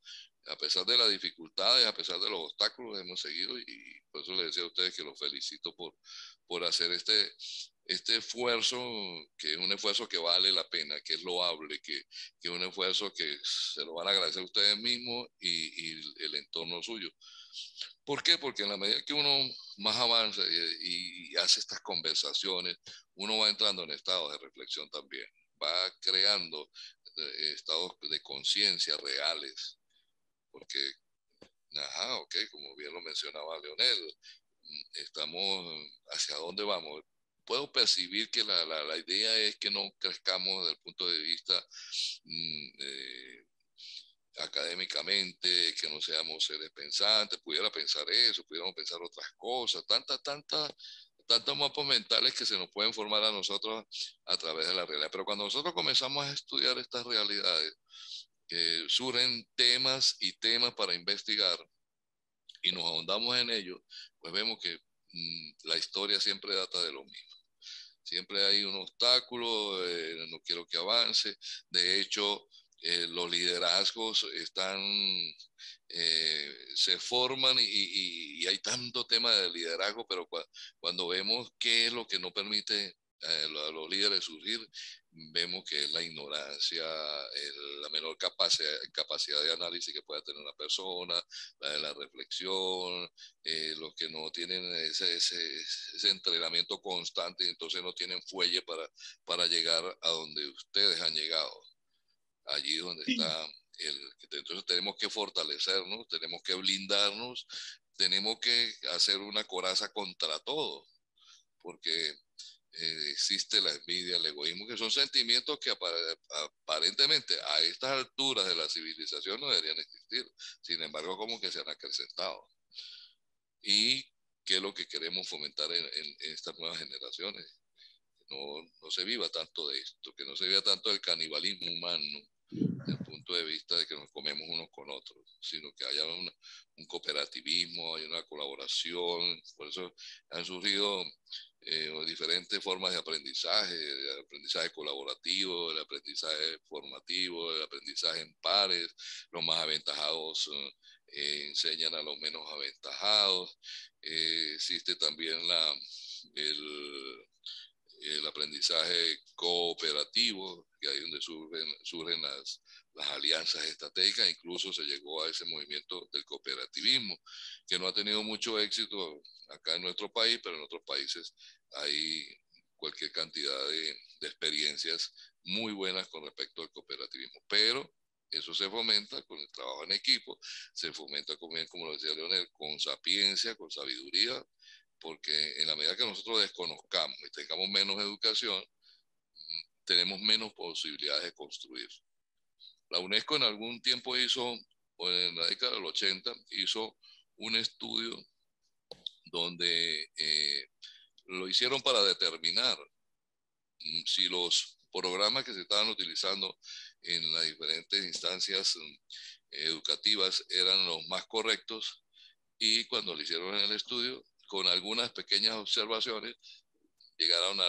A pesar de las dificultades, a pesar de los obstáculos, hemos seguido y por eso les decía a ustedes que los felicito por hacer este esfuerzo, que es un esfuerzo que vale la pena, que es loable, que es un esfuerzo que se lo van a agradecer a ustedes mismos y el entorno suyo. ¿Por qué? Porque en la medida que uno más avanza y hace estas conversaciones, uno va entrando en estados de reflexión también, va creando estados de conciencia reales, porque, ajá, ok, como bien lo mencionaba Leonel, estamos hacia dónde vamos. Puedo percibir que la idea es que no crezcamos desde el punto de vista académicamente, que no seamos seres pensantes, pudiera pensar eso, pudiéramos pensar otras cosas, tantos mapas mentales que se nos pueden formar a nosotros a través de la realidad. Pero cuando nosotros comenzamos a estudiar estas realidades, surgen temas y temas para investigar y nos ahondamos en ello, pues vemos que la historia siempre data de lo mismo. Siempre hay un obstáculo, no quiero que avance. De hecho, los liderazgos se forman y hay tanto tema de liderazgo, pero cuando vemos qué es lo que no permite a los líderes surgir, vemos que es la ignorancia, la menor capacidad de análisis que pueda tener una persona, la de la reflexión, los que no tienen ese entrenamiento constante y entonces no tienen fuelle para llegar a donde ustedes han llegado, allí donde está entonces tenemos que fortalecernos, tenemos que blindarnos, tenemos que hacer una coraza contra todo, porque existe la envidia, el egoísmo, que son sentimientos que aparentemente a estas alturas de la civilización no deberían existir, sin embargo como que se han acrecentado. Y qué es lo que queremos fomentar en estas nuevas generaciones, que no se viva tanto de esto, que no se viva tanto del canibalismo humano, desde el punto de vista de que nos comemos unos con otros, sino que haya un cooperativismo, hay una colaboración. Por eso han surgido diferentes formas de aprendizaje, el aprendizaje colaborativo, el aprendizaje formativo, el aprendizaje en pares. Los más aventajados enseñan a los menos aventajados. Existe también el aprendizaje cooperativo, que ahí es donde surgen las alianzas estratégicas, incluso se llegó a ese movimiento del cooperativismo, que no ha tenido mucho éxito acá en nuestro país, pero en otros países hay cualquier cantidad de experiencias muy buenas con respecto al cooperativismo, pero eso se fomenta con el trabajo en equipo, se fomenta también, como lo decía Leonel, con sapiencia, con sabiduría, porque en la medida que nosotros desconozcamos y tengamos menos educación, tenemos menos posibilidades de construir. La UNESCO en algún tiempo hizo, o en la década del 80, hizo un estudio donde lo hicieron para determinar si los programas que se estaban utilizando en las diferentes instancias educativas eran los más correctos, y cuando le hicieron el estudio, con algunas pequeñas observaciones, llegaron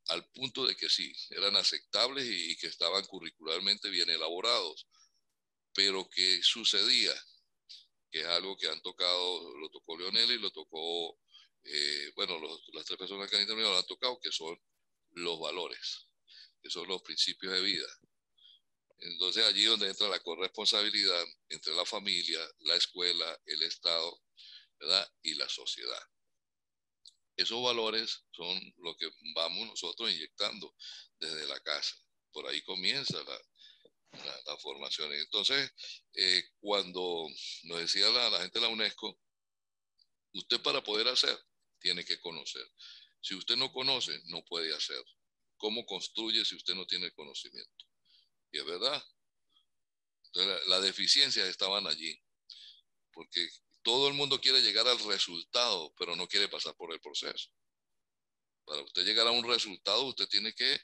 al punto de que sí, eran aceptables y que estaban curricularmente bien elaborados. Pero ¿qué sucedía? Que es algo que lo tocó Leonel y lo tocó, bueno, las tres personas que han intervenido lo han tocado, que son los valores, que son los principios de vida. Entonces allí donde entra la corresponsabilidad entre la familia, la escuela, el Estado, ¿verdad? Y la sociedad. Esos valores son lo que vamos nosotros inyectando desde la casa. Por ahí comienza la formación. Entonces, cuando nos decía la gente de la UNESCO, usted para poder hacer, tiene que conocer. Si usted no conoce, no puede hacer. ¿Cómo construye si usted no tiene conocimiento? Y es verdad. Entonces, las deficiencias estaban allí, porque todo el mundo quiere llegar al resultado, pero no quiere pasar por el proceso. Para usted llegar a un resultado, usted tiene que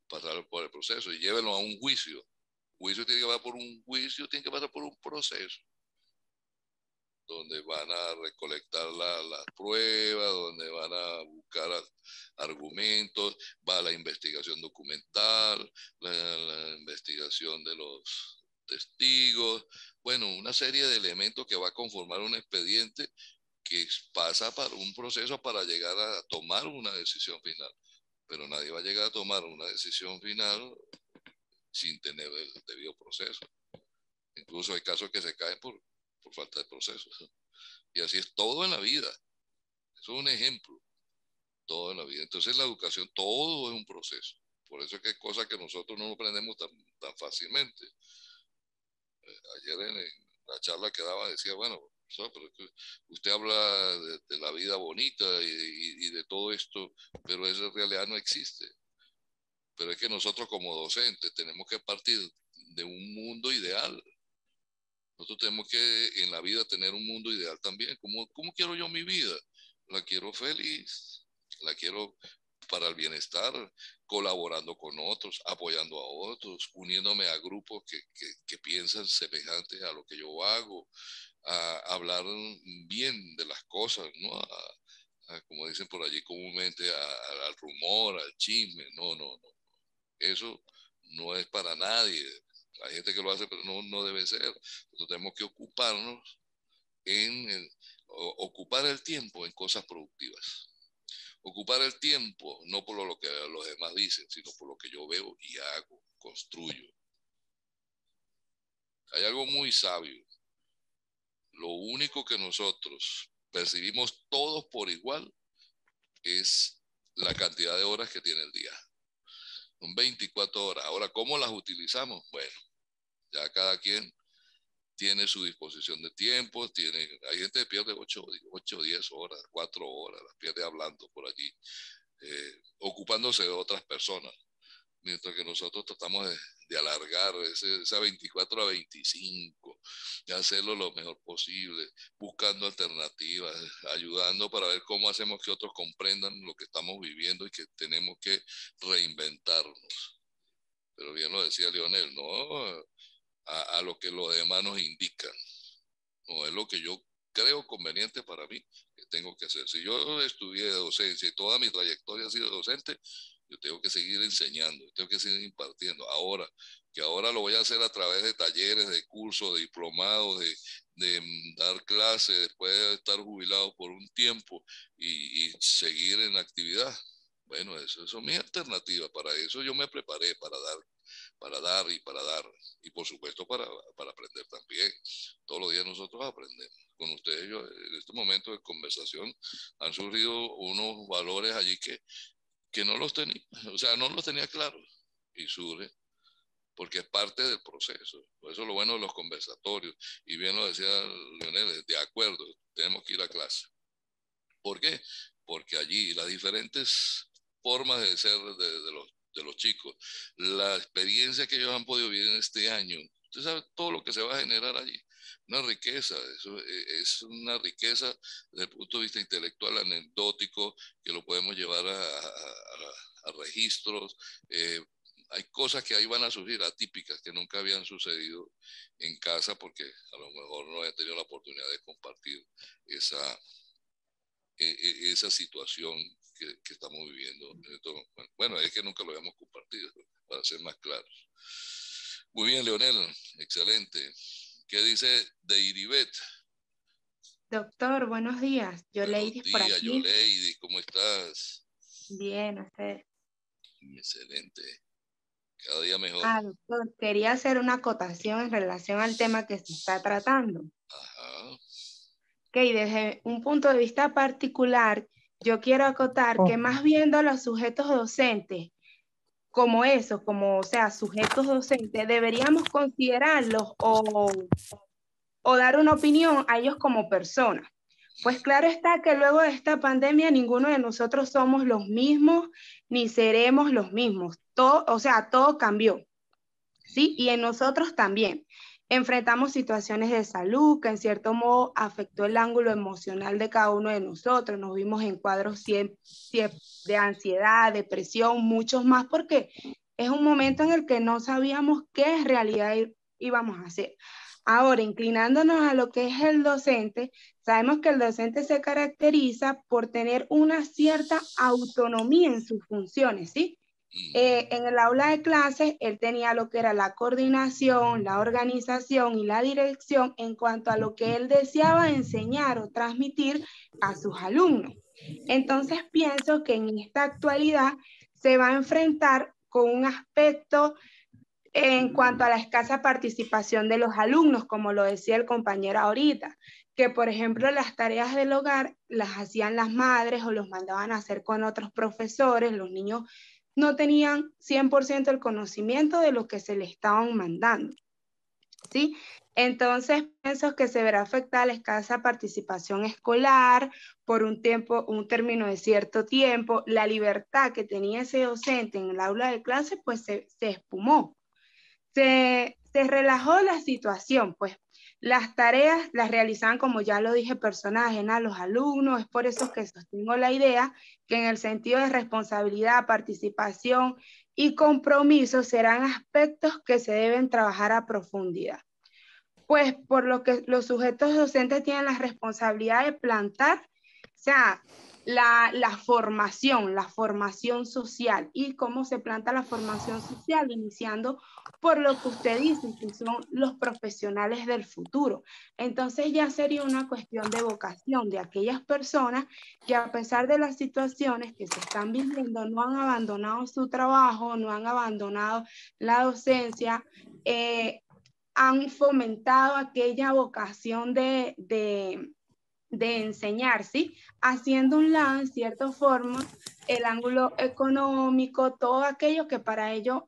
pasar por el proceso y llévenlo a un juicio. Juicio tiene que pasar por un juicio, tiene que pasar por un proceso, donde van a recolectar las pruebas, donde van a buscar argumentos, va la investigación documental, la investigación testigos, bueno, una serie de elementos que va a conformar un expediente que pasa por un proceso para llegar a tomar una decisión final. Pero nadie va a llegar a tomar una decisión final sin tener el debido proceso. Incluso hay casos que se caen por falta de proceso. Y así es todo en la vida. Eso es un ejemplo. Todo en la vida. Entonces la educación, todo es un proceso. Por eso es que hay cosas que nosotros no aprendemos tan fácilmente. Ayer en la charla que daba decía, bueno, pero usted habla de la vida bonita y de todo esto, pero esa en realidad no existe. Pero es que nosotros como docentes tenemos que partir de un mundo ideal. Nosotros tenemos que en la vida tener un mundo ideal también. ¿Cómo quiero yo mi vida? La quiero feliz, la quiero para el bienestar, colaborando con otros, apoyando a otros, uniéndome a grupos que piensan semejantes a lo que yo hago, a hablar bien de las cosas, ¿no? Como dicen por allí comúnmente, al rumor, al chisme. No, no, no. Eso no es para nadie. Hay gente que lo hace, pero no debe ser. Nosotros tenemos que ocuparnos ocupar el tiempo en cosas productivas. Ocupar el tiempo no por lo que los demás dicen, sino por lo que yo veo y hago, construyo. Hay algo muy sabio. Lo único que nosotros percibimos todos por igual es la cantidad de horas que tiene el día. Son 24 horas. Ahora, ¿cómo las utilizamos? Bueno, ya cada quien tiene su disposición de tiempo, hay gente que pierde 8 o 10 horas, 4 horas, las pierde hablando por allí, ocupándose de otras personas, mientras que nosotros tratamos de alargar esa 24 a 25, de hacerlo lo mejor posible, buscando alternativas, ayudando para ver cómo hacemos que otros comprendan lo que estamos viviendo y que tenemos que reinventarnos. Pero bien lo decía Leonel, no a lo que los demás nos indican, no es lo que yo creo conveniente para mí que tengo que hacer. Si yo estudié docencia y toda mi trayectoria ha sido docente, yo tengo que seguir enseñando, tengo que seguir impartiendo. Ahora lo voy a hacer a través de talleres, de cursos, de diplomados, de dar clases, después de estar jubilado por un tiempo y seguir en actividad. Bueno, eso es mi alternativa. Para eso yo me preparé, para dar y por supuesto para aprender también. Todos los días nosotros aprendemos. Con ustedes en este momento de conversación han surgido unos valores allí que no los tenía, o sea, no los tenía claros y surge porque es parte del proceso. Por eso lo bueno de los conversatorios, y bien lo decía Leonel, de acuerdo, tenemos que ir a clase. ¿Por qué? Porque allí las diferentes formas de ser de los chicos, la experiencia que ellos han podido vivir en este año, usted sabe todo lo que se va a generar allí. Una riqueza, eso es una riqueza desde el punto de vista intelectual, anecdótico, que lo podemos llevar a registros. Hay cosas que ahí van a surgir atípicas que nunca habían sucedido en casa porque a lo mejor no he tenido la oportunidad de compartir esa situación que estamos viviendo. Bueno, es que nunca lo habíamos compartido, para ser más claros. Muy bien, Leonel, excelente. ¿Qué dice Deiribet? Doctor, buenos días. Yoleidis por aquí. Yoleidis, ¿cómo estás? Bien, usted. Excelente. Cada día mejor. Doctor, quería hacer una acotación en relación al tema que se está tratando. Ajá. Ok, desde un punto de vista particular, yo quiero acotar que más viendo a los sujetos docentes como eso, como, o sea, sujetos docentes, deberíamos considerarlos o dar una opinión a ellos como personas. Pues claro está que luego de esta pandemia ninguno de nosotros somos los mismos ni seremos los mismos. Todo, o sea, todo cambió, ¿sí? Y en nosotros también. Enfrentamos situaciones de salud que en cierto modo afectó el ángulo emocional de cada uno de nosotros. Nos vimos en cuadros de ansiedad, depresión, muchos más, porque es un momento en el que no sabíamos qué en realidad íbamos a hacer. Ahora, inclinándonos a lo que es el docente, sabemos que el docente se caracteriza por tener una cierta autonomía en sus funciones, ¿sí? En el aula de clases, él tenía lo que era la coordinación, la organización y la dirección en cuanto a lo que él deseaba enseñar o transmitir a sus alumnos. Entonces pienso que en esta actualidad se va a enfrentar con un aspecto en cuanto a la escasa participación de los alumnos, como lo decía el compañero ahorita, que por ejemplo las tareas del hogar las hacían las madres o los mandaban a hacer con otros profesores, los niños no tenían 100% el conocimiento de lo que se les estaban mandando, ¿sí? Entonces pienso que se verá afectada la escasa participación escolar por un término de cierto tiempo, la libertad que tenía ese docente en el aula de clase pues se espumó. Se relajó la situación, pues las tareas las realizaban, como ya lo dije, personas ajenas a los alumnos. Es por eso que sostengo la idea que en el sentido de responsabilidad, participación y compromiso serán aspectos que se deben trabajar a profundidad. Pues por lo que los sujetos docentes tienen la responsabilidad de plantar, o sea, la formación social. ¿Y cómo se planta la formación social? Iniciando por lo que usted dice, que son los profesionales del futuro. Entonces ya sería una cuestión de vocación de aquellas personas que a pesar de las situaciones que se están viviendo, no han abandonado su trabajo, no han abandonado la docencia, han fomentado aquella vocación de enseñar, ¿sí? Haciendo un lado, en cierta forma, el ángulo económico, todo aquello que para ellos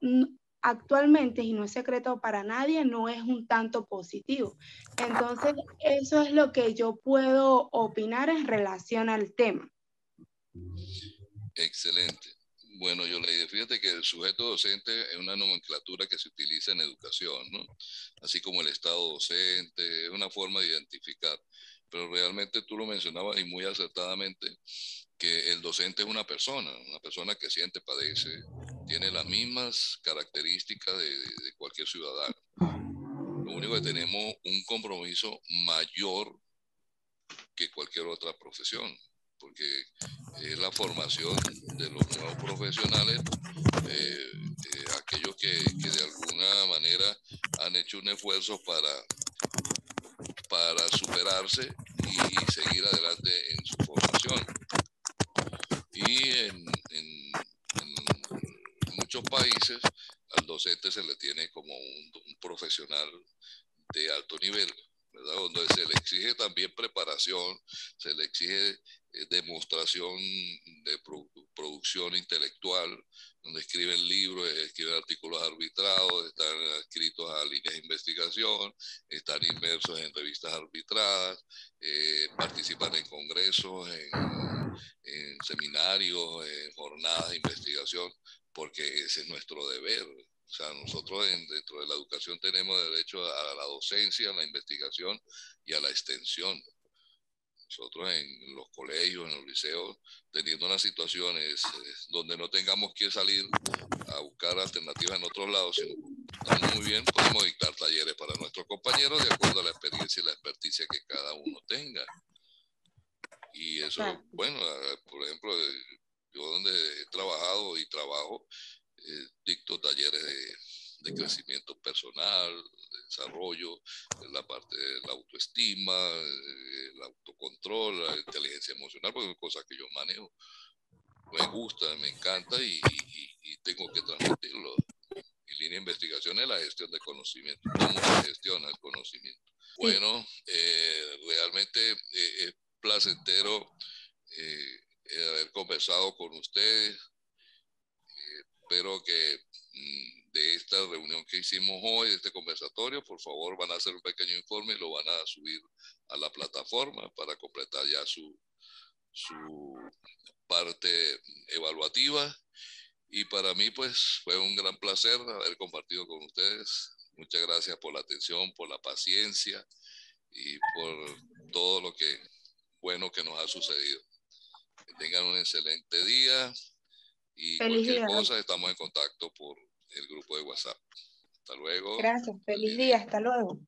actualmente, y no es secreto para nadie, no es un tanto positivo. Entonces, eso es lo que yo puedo opinar en relación al tema. Excelente. Bueno, Yoleide, fíjate que el sujeto docente es una nomenclatura que se utiliza en educación, ¿no? Así como el estado docente, es una forma de identificar. Pero realmente tú lo mencionabas y muy acertadamente, que el docente es una persona que siente, padece, tiene las mismas características de cualquier ciudadano. Lo único que tenemos un compromiso mayor que cualquier otra profesión, porque es la formación de los nuevos profesionales, aquellos que de alguna manera han hecho un esfuerzo para superarse y seguir adelante en su formación. Y en muchos países al docente se le tiene como un profesional de alto nivel, ¿verdad? Donde se le exige también preparación, se le exige demostración de producción intelectual, donde escriben libros, escriben artículos arbitrados, están escritos a líneas de investigación, están inmersos en revistas arbitradas, participan en congresos, en seminarios, en jornadas de investigación, porque ese es nuestro deber. O sea, nosotros dentro de la educación tenemos derecho a la docencia, a la investigación y a la extensión. Nosotros en los colegios, en los liceos, teniendo unas situaciones donde no tengamos que salir a buscar alternativas en otros lados, sino estamos muy bien, podemos dictar talleres para nuestros compañeros de acuerdo a la experiencia y la experticia que cada uno tenga. Y eso, bueno, por ejemplo, yo donde he trabajado y trabajo, dicto talleres de crecimiento personal, de desarrollo, la parte de la autoestima, el autocontrol, la inteligencia emocional, porque son cosas que yo manejo. Me gusta, me encanta y tengo que transmitirlo. Mi línea de investigación es la gestión de conocimiento, cómo se gestiona el conocimiento. Bueno, realmente es placentero haber conversado con ustedes. Espero que de esta reunión que hicimos hoy, de este conversatorio, por favor van a hacer un pequeño informe y lo van a subir a la plataforma para completar ya su parte evaluativa. Y para mí pues fue un gran placer haber compartido con ustedes. Muchas gracias por la atención, por la paciencia y por todo lo que bueno que nos ha sucedido. Que tengan un excelente día. Y cualquier cosa estamos en contacto por el grupo de WhatsApp. Hasta luego. Gracias. Feliz día. Hasta luego.